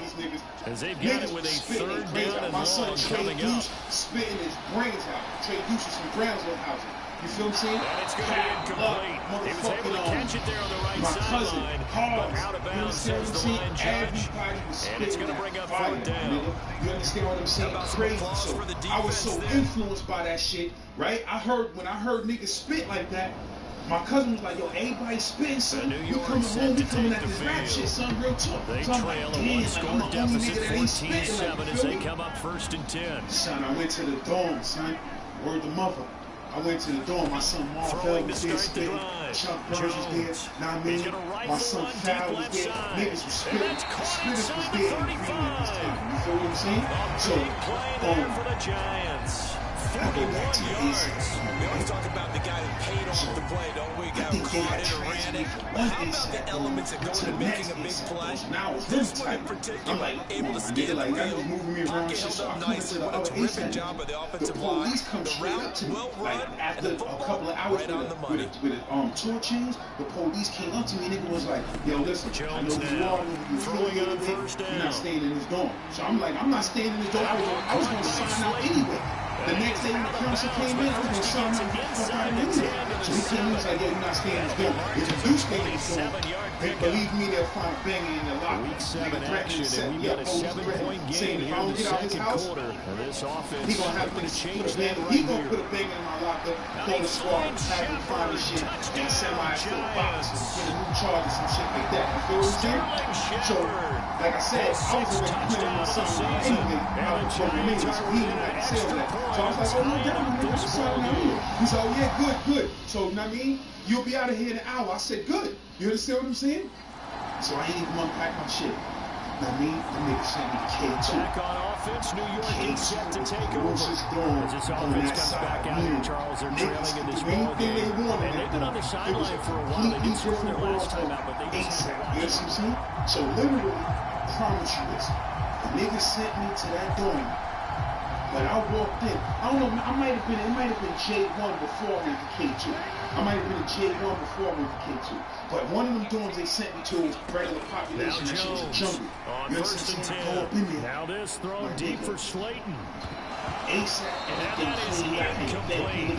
as they've got it with a 3rd down and long coming up. Spitting his brains out. Trey Deuce from Brownsville housing. You feel what I'm saying? And it's going to be incomplete. He was able to catch it there on the right sideline, but out of bounds, says the line judge. And it's going to bring up 4th down. You understand what I'm saying? Crazy. So I was so influenced by that shit, right? When I heard niggas spit like that, my cousin was like, yo, everybody spitting, son. You coming home, you coming at this rap shit, son, real talk. They so I'm trail like, a one-score deficit, 14-7, like, as they come up 1st and 10. Son, I went to the dorm, son. Word the mother. I went to the dorm. My son Marvell was there spitting. Chuck Burns was there. Now I mean, my son Fowler was there. Niggas was spitting. Spitters was there in Greenland this time. You feel what I'm saying? So, for the Giants. I go back to the We always talk about the guy who paid off the play, don't we? Got caught it or ran it. But how about the elements that go into making a big play? This one in particular, able to stay in the field. Pocket held up nicely. What a terrific job by the offensive line. The route well run, and the football right on the money. With tour chains, the police came up to me. Nigga was like, "Yo, listen, I know who you are. You're throwing on first down. You're not staying in this dorm." So I'm like, "I'm not staying in this dorm. I was going to sign out anyway." The next day when the council came in, I was going to sign out and fuck out of anyway. So he came in and was like, "Yo, you're not staying in this dorm. If you do stay in this dorm, believe me, they'll find banging in the locker." Week 7 action, and we've got a 7-point game here in the second quarter. This offense he gonna have to change that he gonna put a bang in my locker, call the squad, have him find his shit, and send my ass to the box, get a new charge and some shit like that. You feel what I'm saying? So, like I said, I was already playing my son anyway. I was from the niggas. He didn't like to say all that. So I was like, "Oh, no doubt, man, what's up now here?" He said, "Oh yeah, good. So, you know what I mean? You'll be out of here in an hour." I said, "Good." You understand what I'm saying? So I ain't even unpack my shit. You know what I mean? The niggas sent me to K2. Back on offense, New York is set to take over. As this offense comes back out here, Charles, they're trailing in this ball game. And they've been on the sideline for a while. They didn't score their last time out, but they just had to watch. You know what I'm saying? So literally, I promise you this. The niggas sent me to that dorm. But I walked in. I don't know, it might have been J1 before I went to K2. I might have been a J1 before I went to K2. But one of them dorms they sent me to was regular population. That shit was a jungle. On first and 10. Now this thrown deep for Slayton. ASAP, and that is incomplete.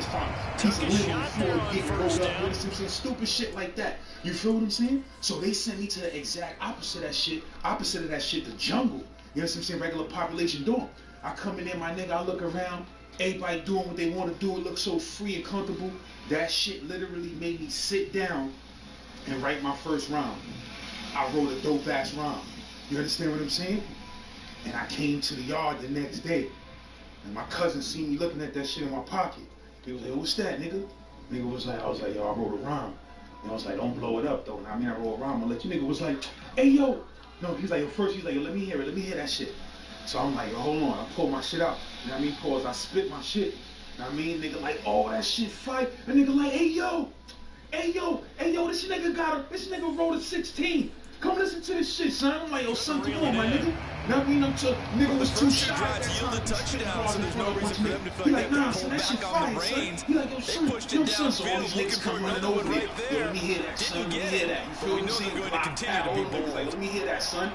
Took a shot there on first down. Some stupid shit like that. You feel what I'm saying? So they sent me to the exact opposite of that shit. The jungle. You know what I'm saying? Regular population dorm. I come in there, my nigga, I look around. Everybody doing what they want to do. It looks so free and comfortable. That shit literally made me sit down and write my first rhyme. I wrote a dope ass rhyme. You understand what I'm saying? And I came to the yard the next day. And my cousin seen me looking at that shit in my pocket. He was like, "What's that, nigga?" Nigga was like, I was like, "Yo, I wrote a rhyme." And I was like, "Don't blow it up, though." And I mean, I wrote a rhyme. I'll let you. Nigga was like, "Hey, yo." No, he's like, he's like, "Yo, let me hear it. Let me hear that shit." So I'm like, "Yo, hold on." I pull my shit out. You know what I mean? Pause. I spit my shit. You know what I mean? Nigga like, "Oh, that shit fight." A nigga like, "Hey, yo, this nigga wrote a 16. Come listen to this shit, son." I'm like, "Yo, son, come on, my nigga." Now I mean, nigga was too shy. Yielded touchdown, so there's no reason for them to feel he like nah, they son, pulled that shit back on fire, the son. reins. He like, "Yo, They son, pushed yo, it son." So all downfield, these looking niggas for come running another over one there. right Yo, there. let me hear that, son. Let me hear that. You feel what I'm saying? Going to continue to be bold. Like, let me hear that, son.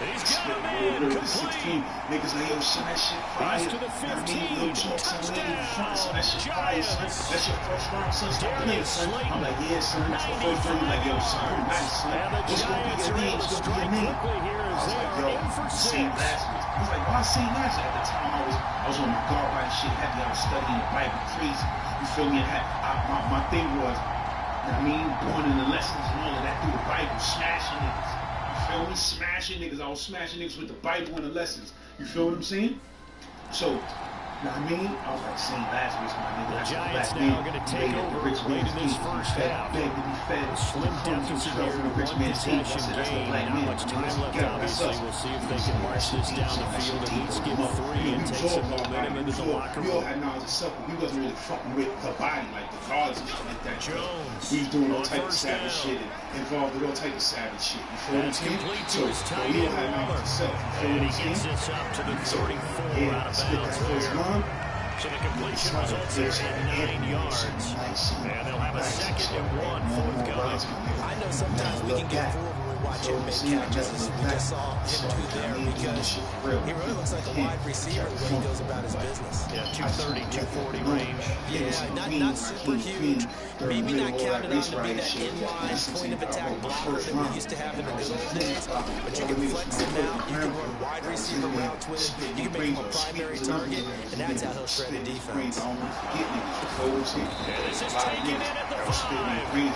He's got him in, complete. Niggas like, "Yo, son, that shit fire." He's to the 15. Touchdown, Son, that shit fire, son. Giants. That's your first round, son. Stop playing, son. I'm like, "Yeah, son, that's the first round." Like, "Yo, son, nice, son. And the What's gonna be Giants your are name? able to What's gonna be strike your name?" quickly here I as was they like, are "Yo, in for St. 6. Lazarus." He was like, "Why St. Lazarus?" At the time, I was on my guard by shit heavy. I was studying the Bible crazy. You feel me? My thing was, you know what I mean, going in the lessons and all of that through the Bible, smashing niggas. You feel me? Smashing niggas. I was smashing niggas with the Bible and the lessons. You feel what I'm saying? So, you know what I mean? I was like, "St. Lazarus, my nigga." The Giants now going to take over late in this first half. Beg to be fed. Slim deficit here, one possession gain. Not much time left, obviously. We'll see if they can march this down the field and each get 3 and take some momentum into the locker We all room. had knowledge of self, but we wasn't really fucking with the body, like the guards and shit like that. Jones We was doing all on type of first savage down. shit and involved with all type of savage shit. You feel what I'm That's saying? complete to So, his but tight we all end, had knowledge of self. You feel And what he I'm gets saying? this up to the 34 Yeah, out of spit bounds that first there. line. So the completion results there at 9 yards. And they'll have a 2nd and 1 forthcoming. I know sometimes we can get fooled when we watch him make catches. We just saw him do there because he really looks like a wide receiver the way he goes about his business. Yeah, 230, 240 range. Yeah, not super huge. Maybe not counted on to be that inline point of attack blocker that we used to have in the good old days. But you can flex him out. You can run wide receiver routes with him. You can make him a primary target, and that's how he'll shred the defense. And this is taken in at the Big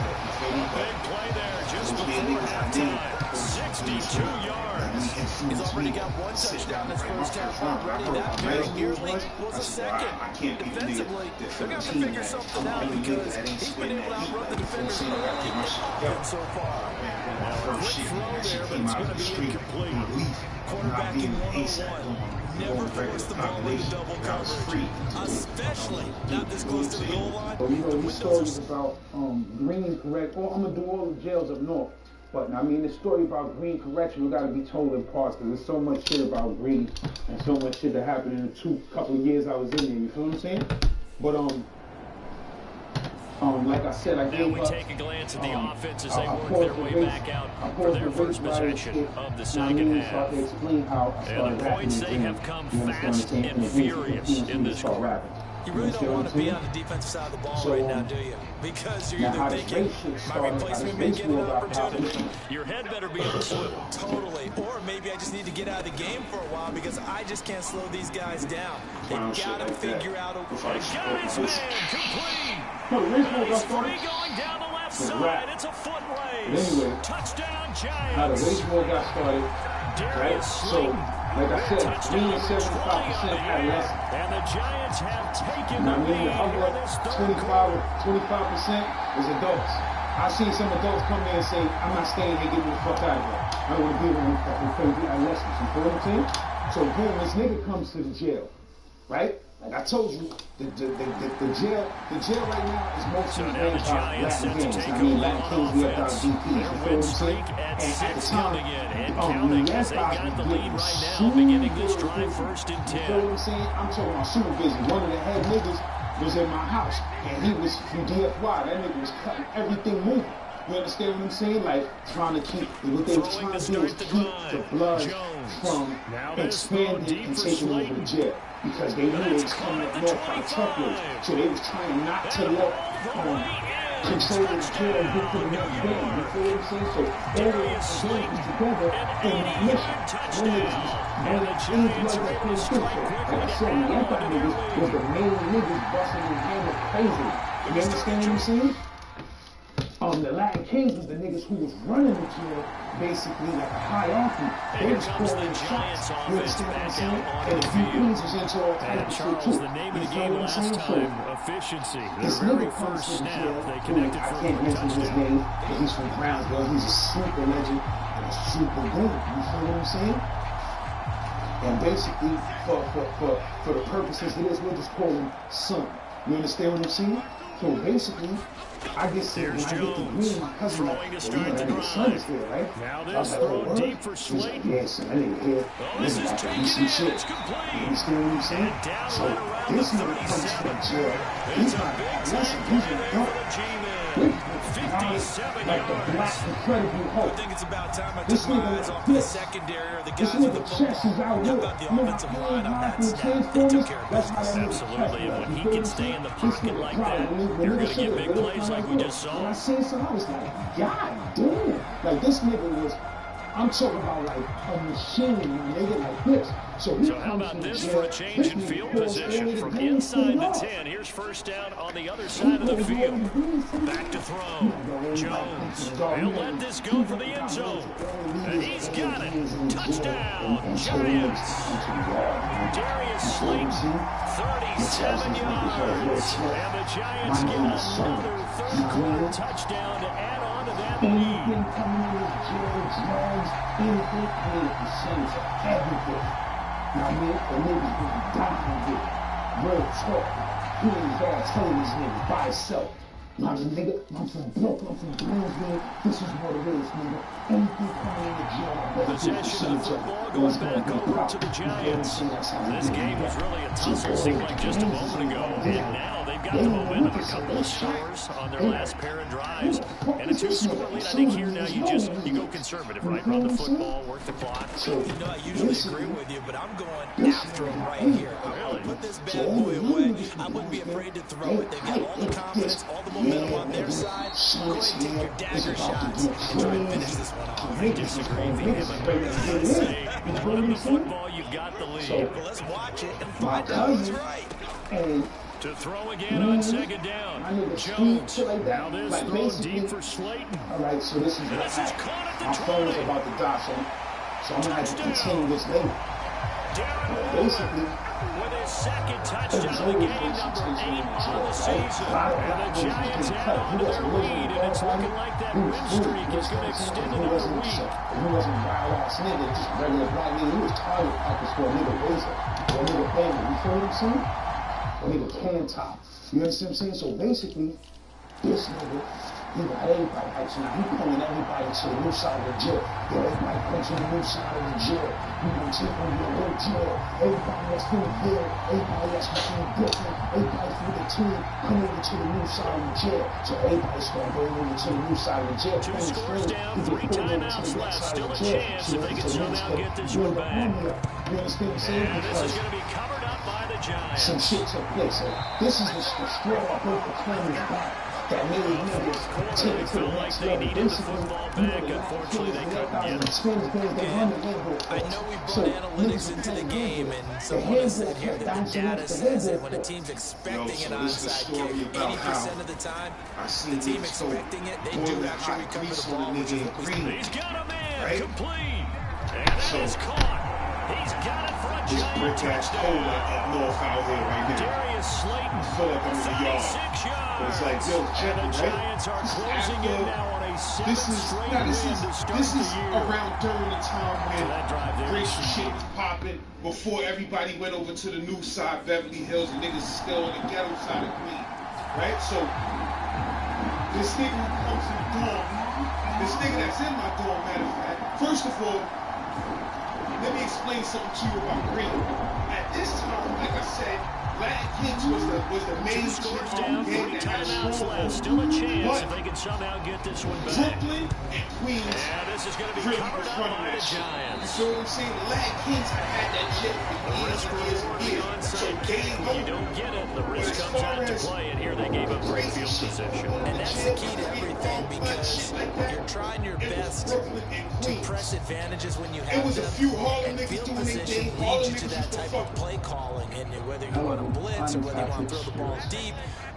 play there just before halftime. 62 yards. He's already got one touchdown in his first half already. That very nearly was a second. Defensively, they're going to figure something out because he's been able to outrun the defenders early so far. Now, a quick throw there, but it's going to be incomplete. Quarterbacking 101. Never force the ball into double coverage, especially not this close to the goal line. But you know, these stories about green correct. Oh, I'm gonna do all the jails up north. But I mean, the story about green correction got to be told in parts because there's so much shit about green and so much shit that happened in the couple of years I was in there. You feel what I'm saying? But like I said, I gave now we up, take a glance at the offense as they work their way back out for their first possession of the second half. And the points, they have come fast and furious in this quarter. You really don't want to be on the defensive side of the ball right now, do you? Because you're either thinking, my replacement may get an opportunity. Your head better be on the swivel. Totally. Or maybe I just need to get out of the game for a while because I just can't slow these guys down. They got to figure out a way. Got his man complete. He's free going down the left side. It's a foot race. Anyway, Touchdown how the Giants. baseball got started, right? So, like I said, me and 75% had less. And the Giants have taken And the I mean, lead the here in other this third quarter. 25% is adults. I seen some adults come there and say, I'm not staying here, get me the fuck out of here. I don't want to be around fucking crazy adolescents. You feel what I'm saying? So boom, this nigga comes to the jail, right? Like I told you, the jail right now is mostly So now the Giants set to take a lead on offense. Their win streak at 6 coming in and counting as they got the lead right now, beginning this drive 1st and 10. You know what I'm saying? I'm talking about super busy. One of the head niggas was in my house, and he was from DFY. That nigga was cutting everything moving. You understand what I'm saying? Like, trying to keep, what they were trying to do is keep the blood from expanding and taking over the jail. Because they knew they was coming up north by truckloads. So they was trying not to let control the jail and get to the next game. You feel what I'm saying? So all the games together in that mission. And the Giants are able to strike quickly. Like I said, the anti-niggas was the main niggas busting his hand crazy. You understand what I'm saying? The Latin Kings was the niggas who was running the jail, basically like a hierarchy. They was calling the shots. You understand what I'm saying? And the VPs was into all types of shit too. The name of the game last time, efficiency. This Their very nigga comes first to the snap, jail. they connected I for can't a mention his touchdown. name, but he's from Brownsville. He's a super legend and a super good. You feel what I'm saying? And basically, for the purposes of this, we'll just call him Son. You understand what I'm saying? So basically, I get sick when I get the green, my cousin throwing to like, start the the son is drive. here, right? Now So I was this like, oh, throw what? deep for He's like, Slayton. yeah, son, that nigga here. This is about to taken do some in. shit. It's complete. You understand what I'm saying? And down So right around this the nigga comes to the 37. jail. It's He's a like, big listen, time he's play a there dope. for the G-Man. Like 57 the black yards. incredible Hulk. I think it's about time I This took my nigga eyes off like the this. secondary or the This guys with the nigga chest is football. out How here. about the You know, offensive line on that snap? Transformers, They took care of that's how business. that nigga Absolutely, and when he You can feel stay me? in the This pocket nigga like proud. that, When you're nigga going to shit get is big really plays kinda like we good. just When I saw. seen something, I was like, God damn. Like, this nigga was, I'm talking about like a machine, my nigga, like this. So how about this for a change in field position from inside the 10? Here's first down on the other side of the field. Back to throw. Jones. They'll let this go for the end zone. And he's got it. Touchdown, Giants. Darius Slayton, 37 yards. And the Giants get another third quarter touchdown to add on to that lead. Anything coming in with Jerry Jones, anything, I mean, the percentage of everything. Now, man, the niggas gonna die on it. Real talk. He ain't bad telling these niggas by himself. Now, the nigga, I'm from Brooklyn, I'm from Brownsville. This is what it is, nigga. Anything coming in the jail, I better get Possession of percentage the of football it. going It's gonna back be over proper. to the You feel what I'm Giants. saying? That's how we This do game was that. really a tussle, seemed like just a moment ago. And now they've got the momentum, a couple of scores on their last pair of drives, and a 2-score lead. I think here now you go conservative, right? Run the football, work the clock. So, You know, I usually agree with you, but I'm going after him right here. I want to put this bad boy away. I wouldn't be afraid to throw it. They've got all the confidence, all the momentum on their side. Go ahead and take your dagger shots and try and finish this one off. I disagree vehemently. I'd say run the football, you've got the lead. Well, let's watch it and find out who's right. And To throw again on second down. Jones. Now this throw deep for Slayton. All right, so this is what happened. My phone is about to die, so I'm going to have to continue this later. Basically, with his second touchdown of the game, number 8 on the season. And the Giants add on to their lead, and it's looking like that win streak is going to extend another week. He wasn't a wild-ass nigga, just regular black nigga. He was target practice for a nigga razor, for a nigga family. You feel what I'm saying? A nigga can top. You understand what I'm saying? So basically, this nigga, he got everybody hyped. So now he pulling everybody to the new side of the jail. Yo, everybody come to the new side of the jail. You gonna take on your whole jail. Everybody that's from the hill, everybody that's from Brooklyn, everybody from the team, come over to the new side of the jail. So everybody start going over to the new side of the jail. 2 scores down, 3 timeouts left. Still a chance if they can somehow get this one back. You understand what I'm saying? And this is going to be covered up by the Giants. Some shit took place. So this is the straw I broke the camel's back. That made niggas take it to the next level. Basically, unfortunately, they couldn't get it. I know we brought analytics into the game, and someone has said here that the data says that when a team's expecting an onside kick, 80% of the time, the team expecting it, they do actually recover the ball, which is what we see. He's got a man complete, and that is caught. He's got it for a Giant touchdown. North out here right now. Darius Slayton, I feel like I'm in the yard. 36 yards. But it's like, yo, check and it, the right? Giants are closing in now on a 7th straight win to start this the is year. around during the time when that drive there racial shit was popping, before everybody went over to the new side, Beverly Hills, and niggas still on the ghetto side of Queens, right? So this nigga who comes in the dorm, this nigga that's in my dorm, matter of fact, first of all, let me explain something to you about Green. At this time, like I said, Latin Kings was the main 2 scores down, 3 timeouts left. Still a chance if they can somehow get this one back. Brooklyn and Queens. And this is going to be covered up by the Giants. You know what I'm saying? The Latin Kings have had that shit for years and years and years. Onside kick, when you don't get it, the risk comes out to play, and here they gave up great field position. And that's the key to everything, because you're trying your best to press advantages when you have them, and field position leads you to that type of play calling, and whether you want to blitz or whether you want to throw the ball deep,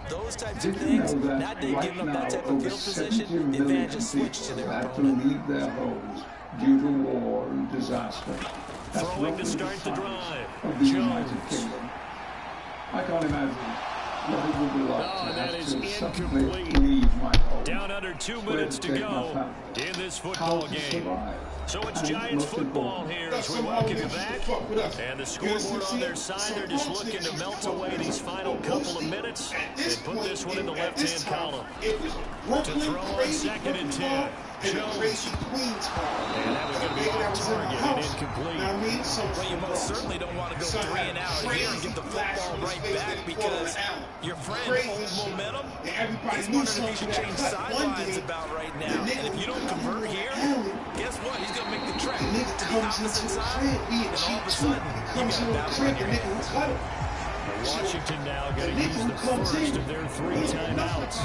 those types of things. Now they've given up that type of field position, the advantage is switched to their opponent. To leave their homes due to war and disaster. That's Throwing to start the drive. Of the United Kingdom. I can't imagine what it would be like to that have is to suddenly incomplete. leave my home. Down under 2 minutes to go in this football game. So it's Giants football here as we welcome you back. And the scoreboard on their side, they're just looking to melt away these final couple of minutes and put this one in the left-hand column. To throw on 2nd and 10. Jones. And that was going to be off target and incomplete. Well, you most certainly don't want to go 3 and out here and get the football right back, because your friend holds momentum. He's wondering if he should change sidelines about right now. And if you don't convert here, guess what? He's going to make the trek to the opposite side, and all of a sudden, you got a battle on your hands. Washington now going to use the first of their 3 timeouts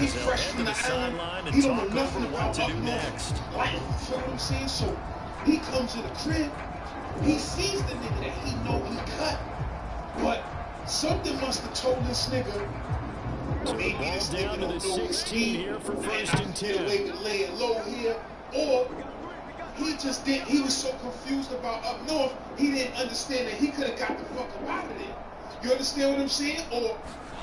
as they'll head to the sideline and talk over what to do next. You know what I'm saying? So he comes to the crib, he sees the nigga that he know he cut, but something must have told this nigga, so the ball down to the 16 here for 1st and 10. Way to lay it low here, or he just didn't. He was so confused about up north, he didn't understand that he could have got the fuck up out of there. You understand what I'm saying? Or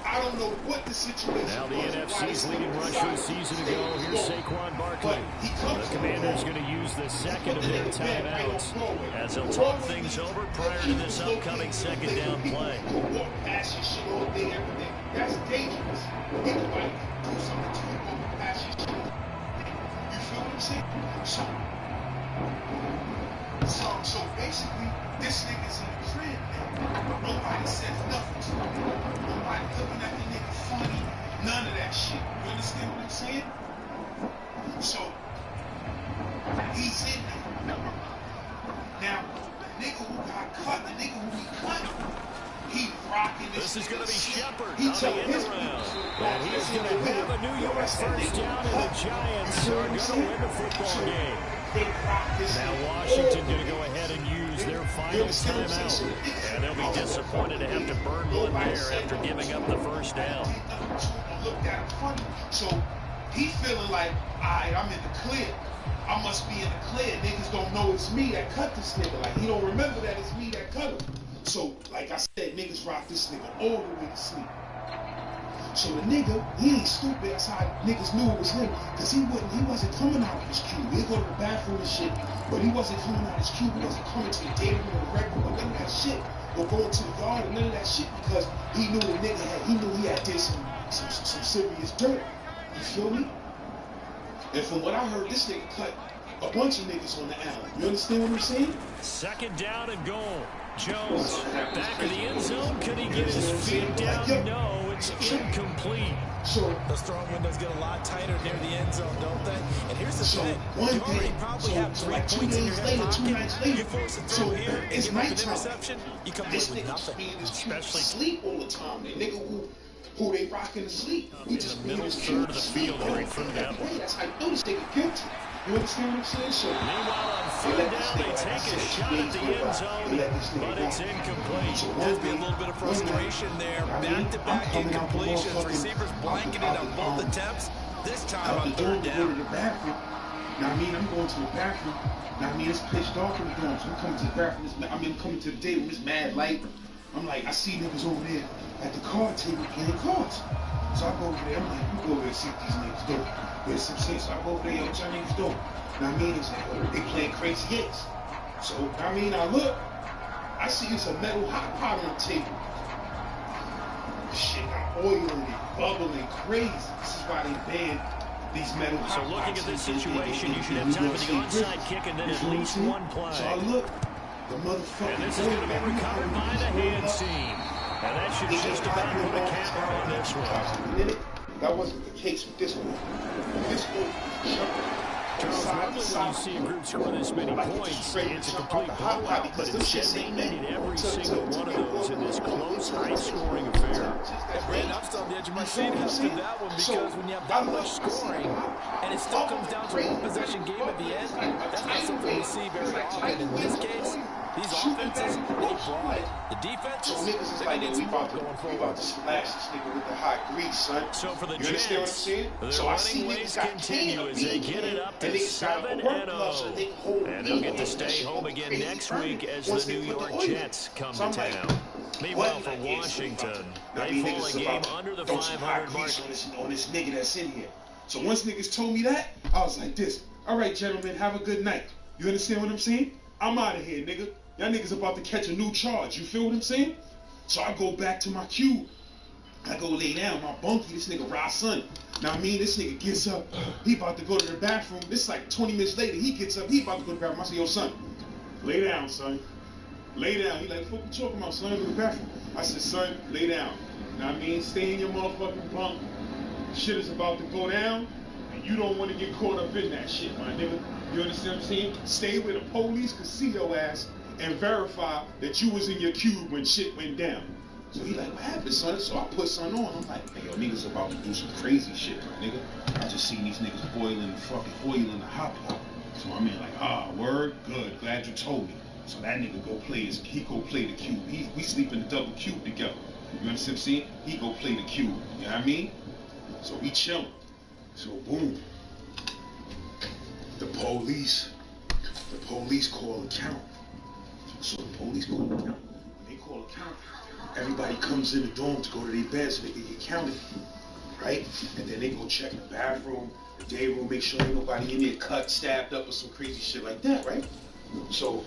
I don't know what the situation was. Now the NFC's leading rusher a season ago. Here's Saquon Barkley. The Commanders going to use the 2nd of their timeouts as they'll talk things over prior to this upcoming 2nd down play. Walk past your shit all day, every day. That's dangerous. Anybody can do something to you, walk past your shit. You feel what I'm saying? So basically, this nigga's in the crib now. Nobody says nothing to him. Nobody looking at the nigga funny. None of that shit. You understand what I'm saying? So, he's in there. Now, the nigga who got cut, the nigga who he cut, he rocking this. This is going to be Shepard he on the end around. And he's going to have a New York first down, and the Giants are going to win the football game. Now Washington going to go ahead and use their final timeout. And they'll be disappointed to have to burn one there after giving up the first down. So he feeling like, all right, I'm in the clear. I must be in the clear. Niggas don't know it's me that cut this nigga. Like, he don't remember that it's me that cut him. So, like I said, niggas rock this nigga all the way to sleep. So the nigga, he ain't stupid. That's how niggas knew it was him. Because he wasn't coming out of his cube. He'd go to the bathroom and shit. But he wasn't coming out of his cube. He wasn't coming to the day room or the rec room or none of that shit. Or going to the yard or none of that shit. Because he knew the nigga he had did some serious dirt. You feel me? And from what I heard, this nigga cut a bunch of niggas on the alley. You understand what I'm saying? Second down and goal. Jones back in the end zone. Can he get his feet down? No, it's incomplete. So those throwing windows get a lot tighter near the end zone, don't they? And here's the thing. You already probably have 3 like 2 points in your days later, 2 pocket. nights later. You force a throw here and it's give up an nighttime. interception, you come away This with nigga nothing. just be in his cube, sleep all the time. The nigga who they rocking to sleep. He just in the middle third of the field where he threw that one. That's how you know this nigga guilty. You understand what I'm saying? So, meanwhile, on third down, they take a shot at the end zone, but it's incomplete. There's been a little bit of frustration there. Back-to-back incompletions. Receivers blanketed on both attempts. This time on third down. Now, I mean, I'm going to the bathroom. Now, I mean, it's pitch dark in the dorm, so I'm coming to the bathroom. I'm coming to the day when it's mad light. I'm like, I see niggas over there at the card table playing cards. So I go over there. I'm like, you go over there and see what these niggas do. There's some shit, so I go over there, yo, what y'all niggas doing? Now, I mean, it's like, they playing crazy hits. So, I mean, I look, I see it's a metal hot pot on the table. Shit got oil in it, bubbling crazy. This is why they banned these metal hot pots. So looking at this situation, you should have time for the onside kick and then at least one play. So I look, the motherfucker. And this is going to be recovered by the hands team. And that should just about put a camper on this one. That wasn't the case with this one. This one, Charles, normally when you see a group score this many points, it's a complete blowout, but instead they needed every single one of those in this close, high-scoring affair. And Brandon, I'm still on the edge of my seat after that one because when you have that much scoring and it still comes down to a one-possession game at the end, that's not something we see very often. In this case, these offenses, they brought it. The defenses, so niggas is like, we about to splash this nigga with the hot grease, son. So for the you understand what I'm saying? So I see niggas got continue as they get it up to 7-0. And they'll get to stay home again next week as the New York Jets come to town. Meanwhile, for Washington, they fall a game under the 500 mark. On this nigga that's in here. So once niggas told me that, I was like this. All right, gentlemen, have a good night. You understand what I'm saying? I'm out of here, nigga. Y'all niggas about to catch a new charge. You feel what I'm saying? So I go back to my cube. I go lay down. My bunkie, this nigga Rod son. Now I mean, this nigga gets up. He about to go to the bathroom. This is like 20 minutes later. He gets up. He about to go to the bathroom. I say, yo, son, lay down, son. Lay down. He like, what you talking about, son? Go to the bathroom. I said, son, lay down. Now I mean, stay in your motherfucking bunk. Shit is about to go down, and you don't want to get caught up in that shit, my nigga. You understand what I'm saying? Stay where the police could see your ass and verify that you was in your cube when shit went down. So he like, what happened, son? So I put son on. I'm like, hey, yo, niggas about to do some crazy shit, my nigga. I just seen these niggas boiling the fucking oil in the hot pot. So I mean, like, word, good, glad you told me. So that nigga go play he go play the cube. We sleep in the double cube together. You understand what I'm saying? He go play the cube. You know what I mean? So we chillin'. So boom. The police call a count. So the police call a count. They call a count. Everybody comes in the dorm to go to their bed so they can get counted, right? And then they go check the bathroom, the day room, make sure ain't nobody in there cut, stabbed up, or some crazy shit like that, right? So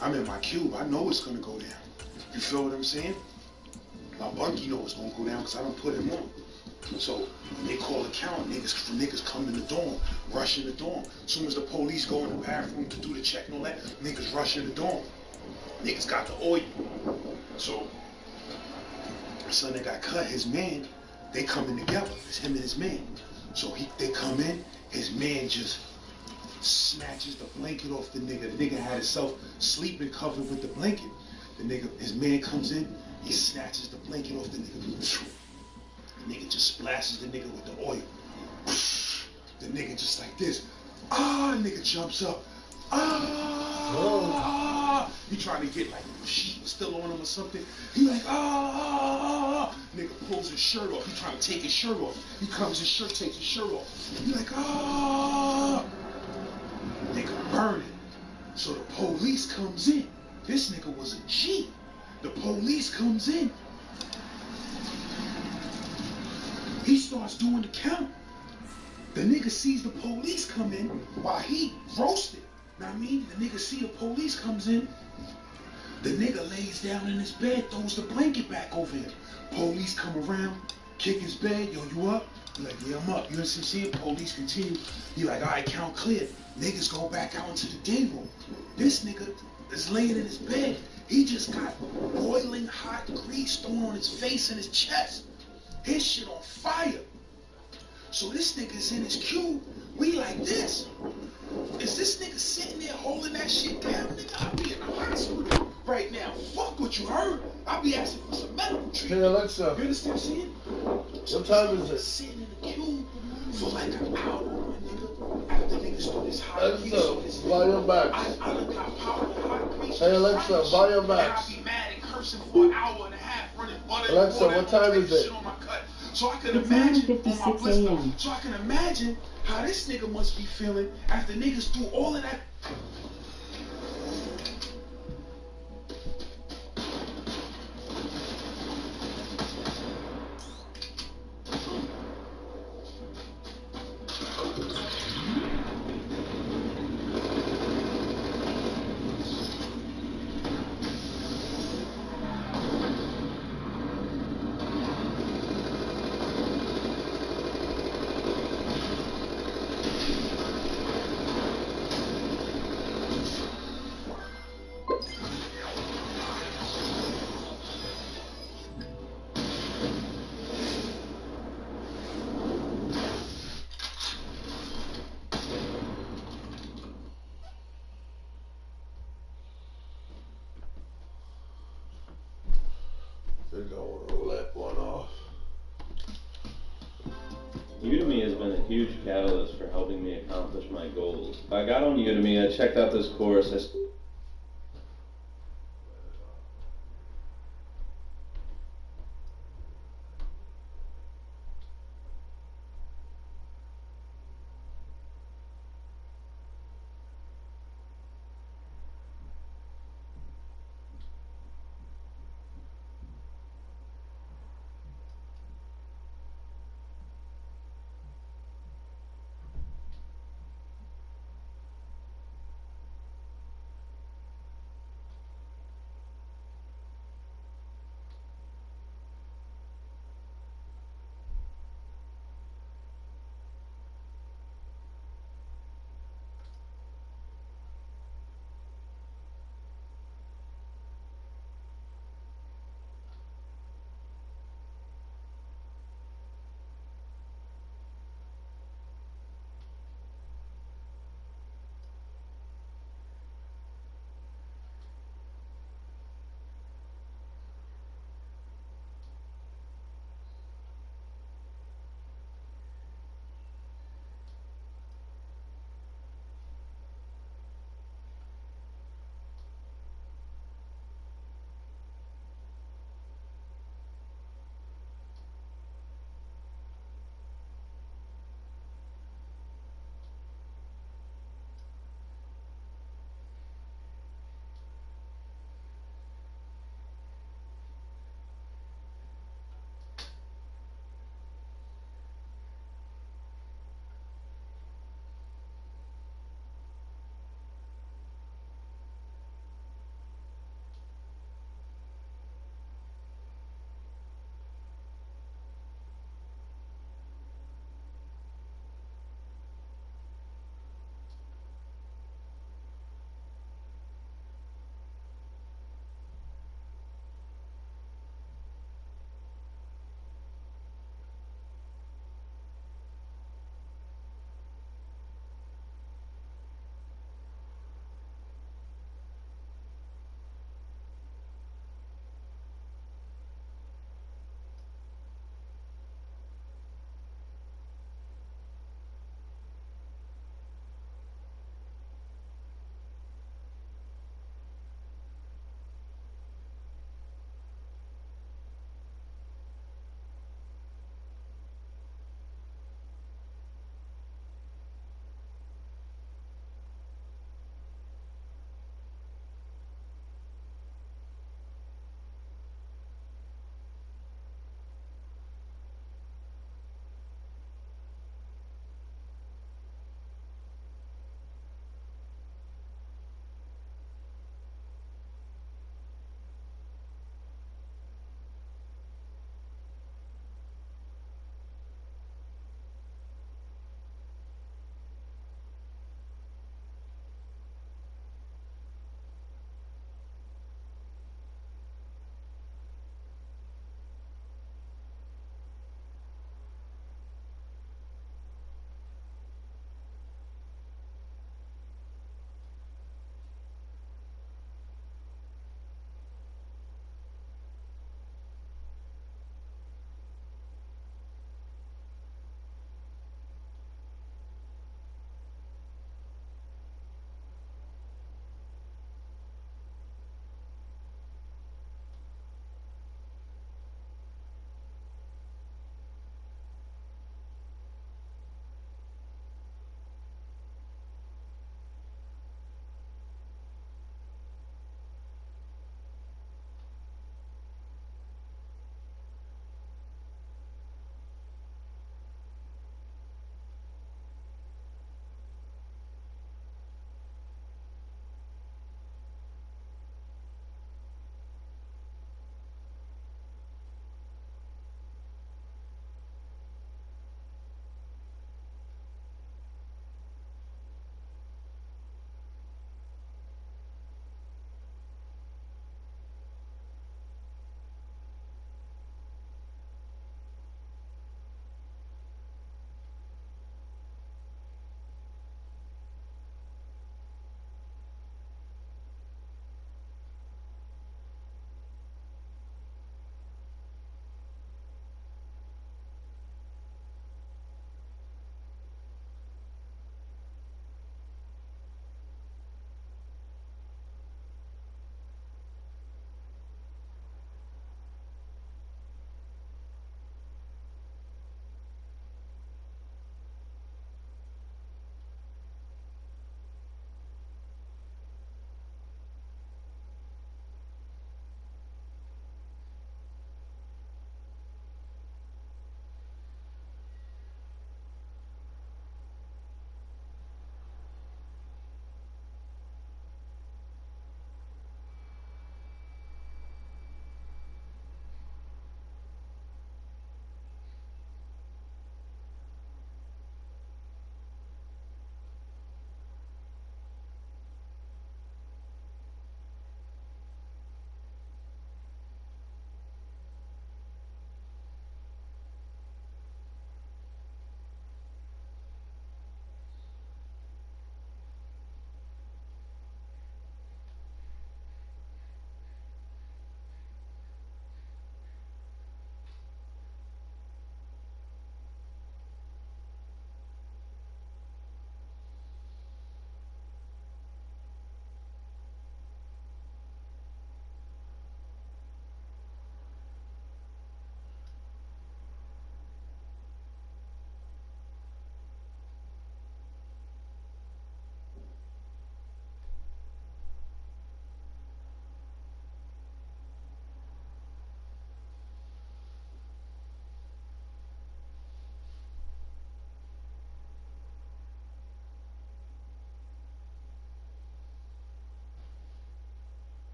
I'm in my cube. I know it's gonna go down. You feel what I'm saying? My bunkie know it's gonna go down because I don't put him on. So they call a count, niggas come in the dorm, rush in the dorm. As soon as the police go in the bathroom to do the check and all that, niggas rush in the dorm. Niggas got the oil. So the son that got cut, his man, they coming together. It's him and his man. So they come in, his man just snatches the blanket off the nigga. The nigga had himself sleeping covered with the blanket. His man comes in, he snatches the blanket off the nigga. The nigga just splashes the nigga with the oil. The nigga just like this. Nigga jumps up. He trying to get like the sheet was still on him or something. He like, Nigga pulls his shirt off. He trying to take his shirt off. He comes his shirt, takes his shirt off. He like, Nigga burning. So the police comes in. This nigga was a G. The police comes in. He starts doing the count. The nigga sees the police come in while he roasted. Know what I mean? The nigga see the police comes in. The nigga lays down in his bed, throws the blanket back over him. Police come around, kick his bed. Yo, you up? He like, yeah, I'm up. You know what I'm saying? Police continue. He like, all right, count clear. Niggas go back out into the day room. This nigga is laying in his bed. He just got boiling hot grease thrown on his face and his chest. His shit on fire. So this nigga's in his cube. We like this. Is this nigga sitting there holding that shit down? Nigga, I'll be in the hospital right now. Fuck what you heard. I'll be asking for some medical treatment. Hey, Alexa. You understand what I'm saying? So what time is it? Sitting in the cube for like an hour, nigga. After niggas do this hot grease on his volume back. I done got power and hot grease. Hey, Alexa, volume back. And I'll be mad and cursing for an hour and a half running butter. Alexa, what time is it? On my cut. So I can It's imagine 9:56 a.m. So I can imagine how this nigga must be feeling after niggas do all of that. I think I want to roll that one off. Udemy has been a huge catalyst for helping me accomplish my goals. I got on Udemy, I checked out this course.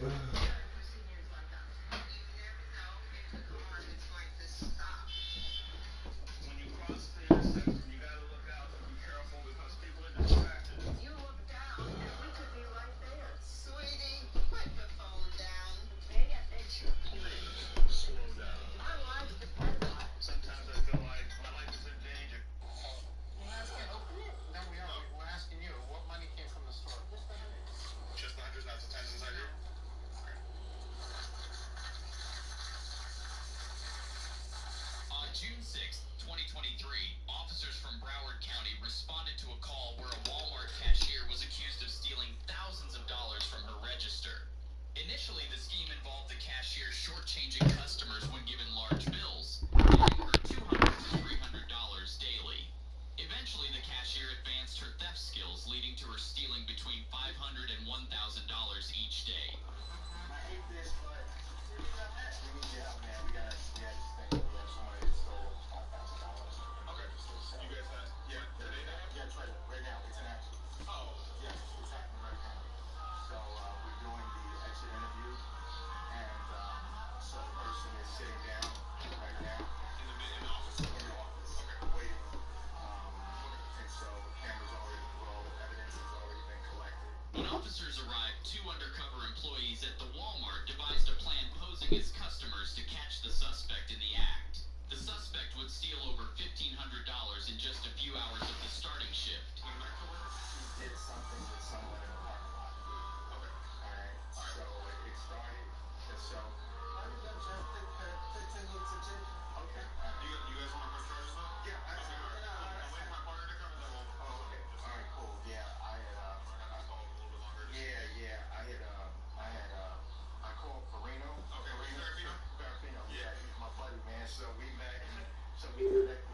On June 6, 2023, officers from Broward County responded to a call where a Walmart cashier was accused of stealing thousands of dollars from her register. Initially, the scheme involved the cashier shortchanging customers when given large bills, paying her $200 to $300 daily. Eventually, the cashier advanced her theft skills, leading to her stealing between $500 and $1,000 each day. I hate this, but we need your help, man. We had this thing. We have somebody that stole $5,000. Okay. You guys had, today now? Yeah, it's right now. It's in action. Oh. Yes, it's happening right now. So we're doing the exit interview, and so the person is sitting down right now. In the office? In the office. Okay. Waiting. And so the camera's already rolled. Evidence has already been collected. When officers arrived, 2 undercover employees at the Walmart devised a plan posing as customers to catch the suspect in the act. The suspect would steal over $1,500 in just a few hours of the starting shift. He did something with someone in the parking lot. Okay. Alright. So it started. So. Okay. You guys want to press charges though? Yeah, absolutely. I'm waiting for my partner to come and then we'll. Oh, okay. All right, cool. Yeah, I called Farino. Okay, Farino? Farino. Yeah, he's my buddy, man. So we met and so we connected.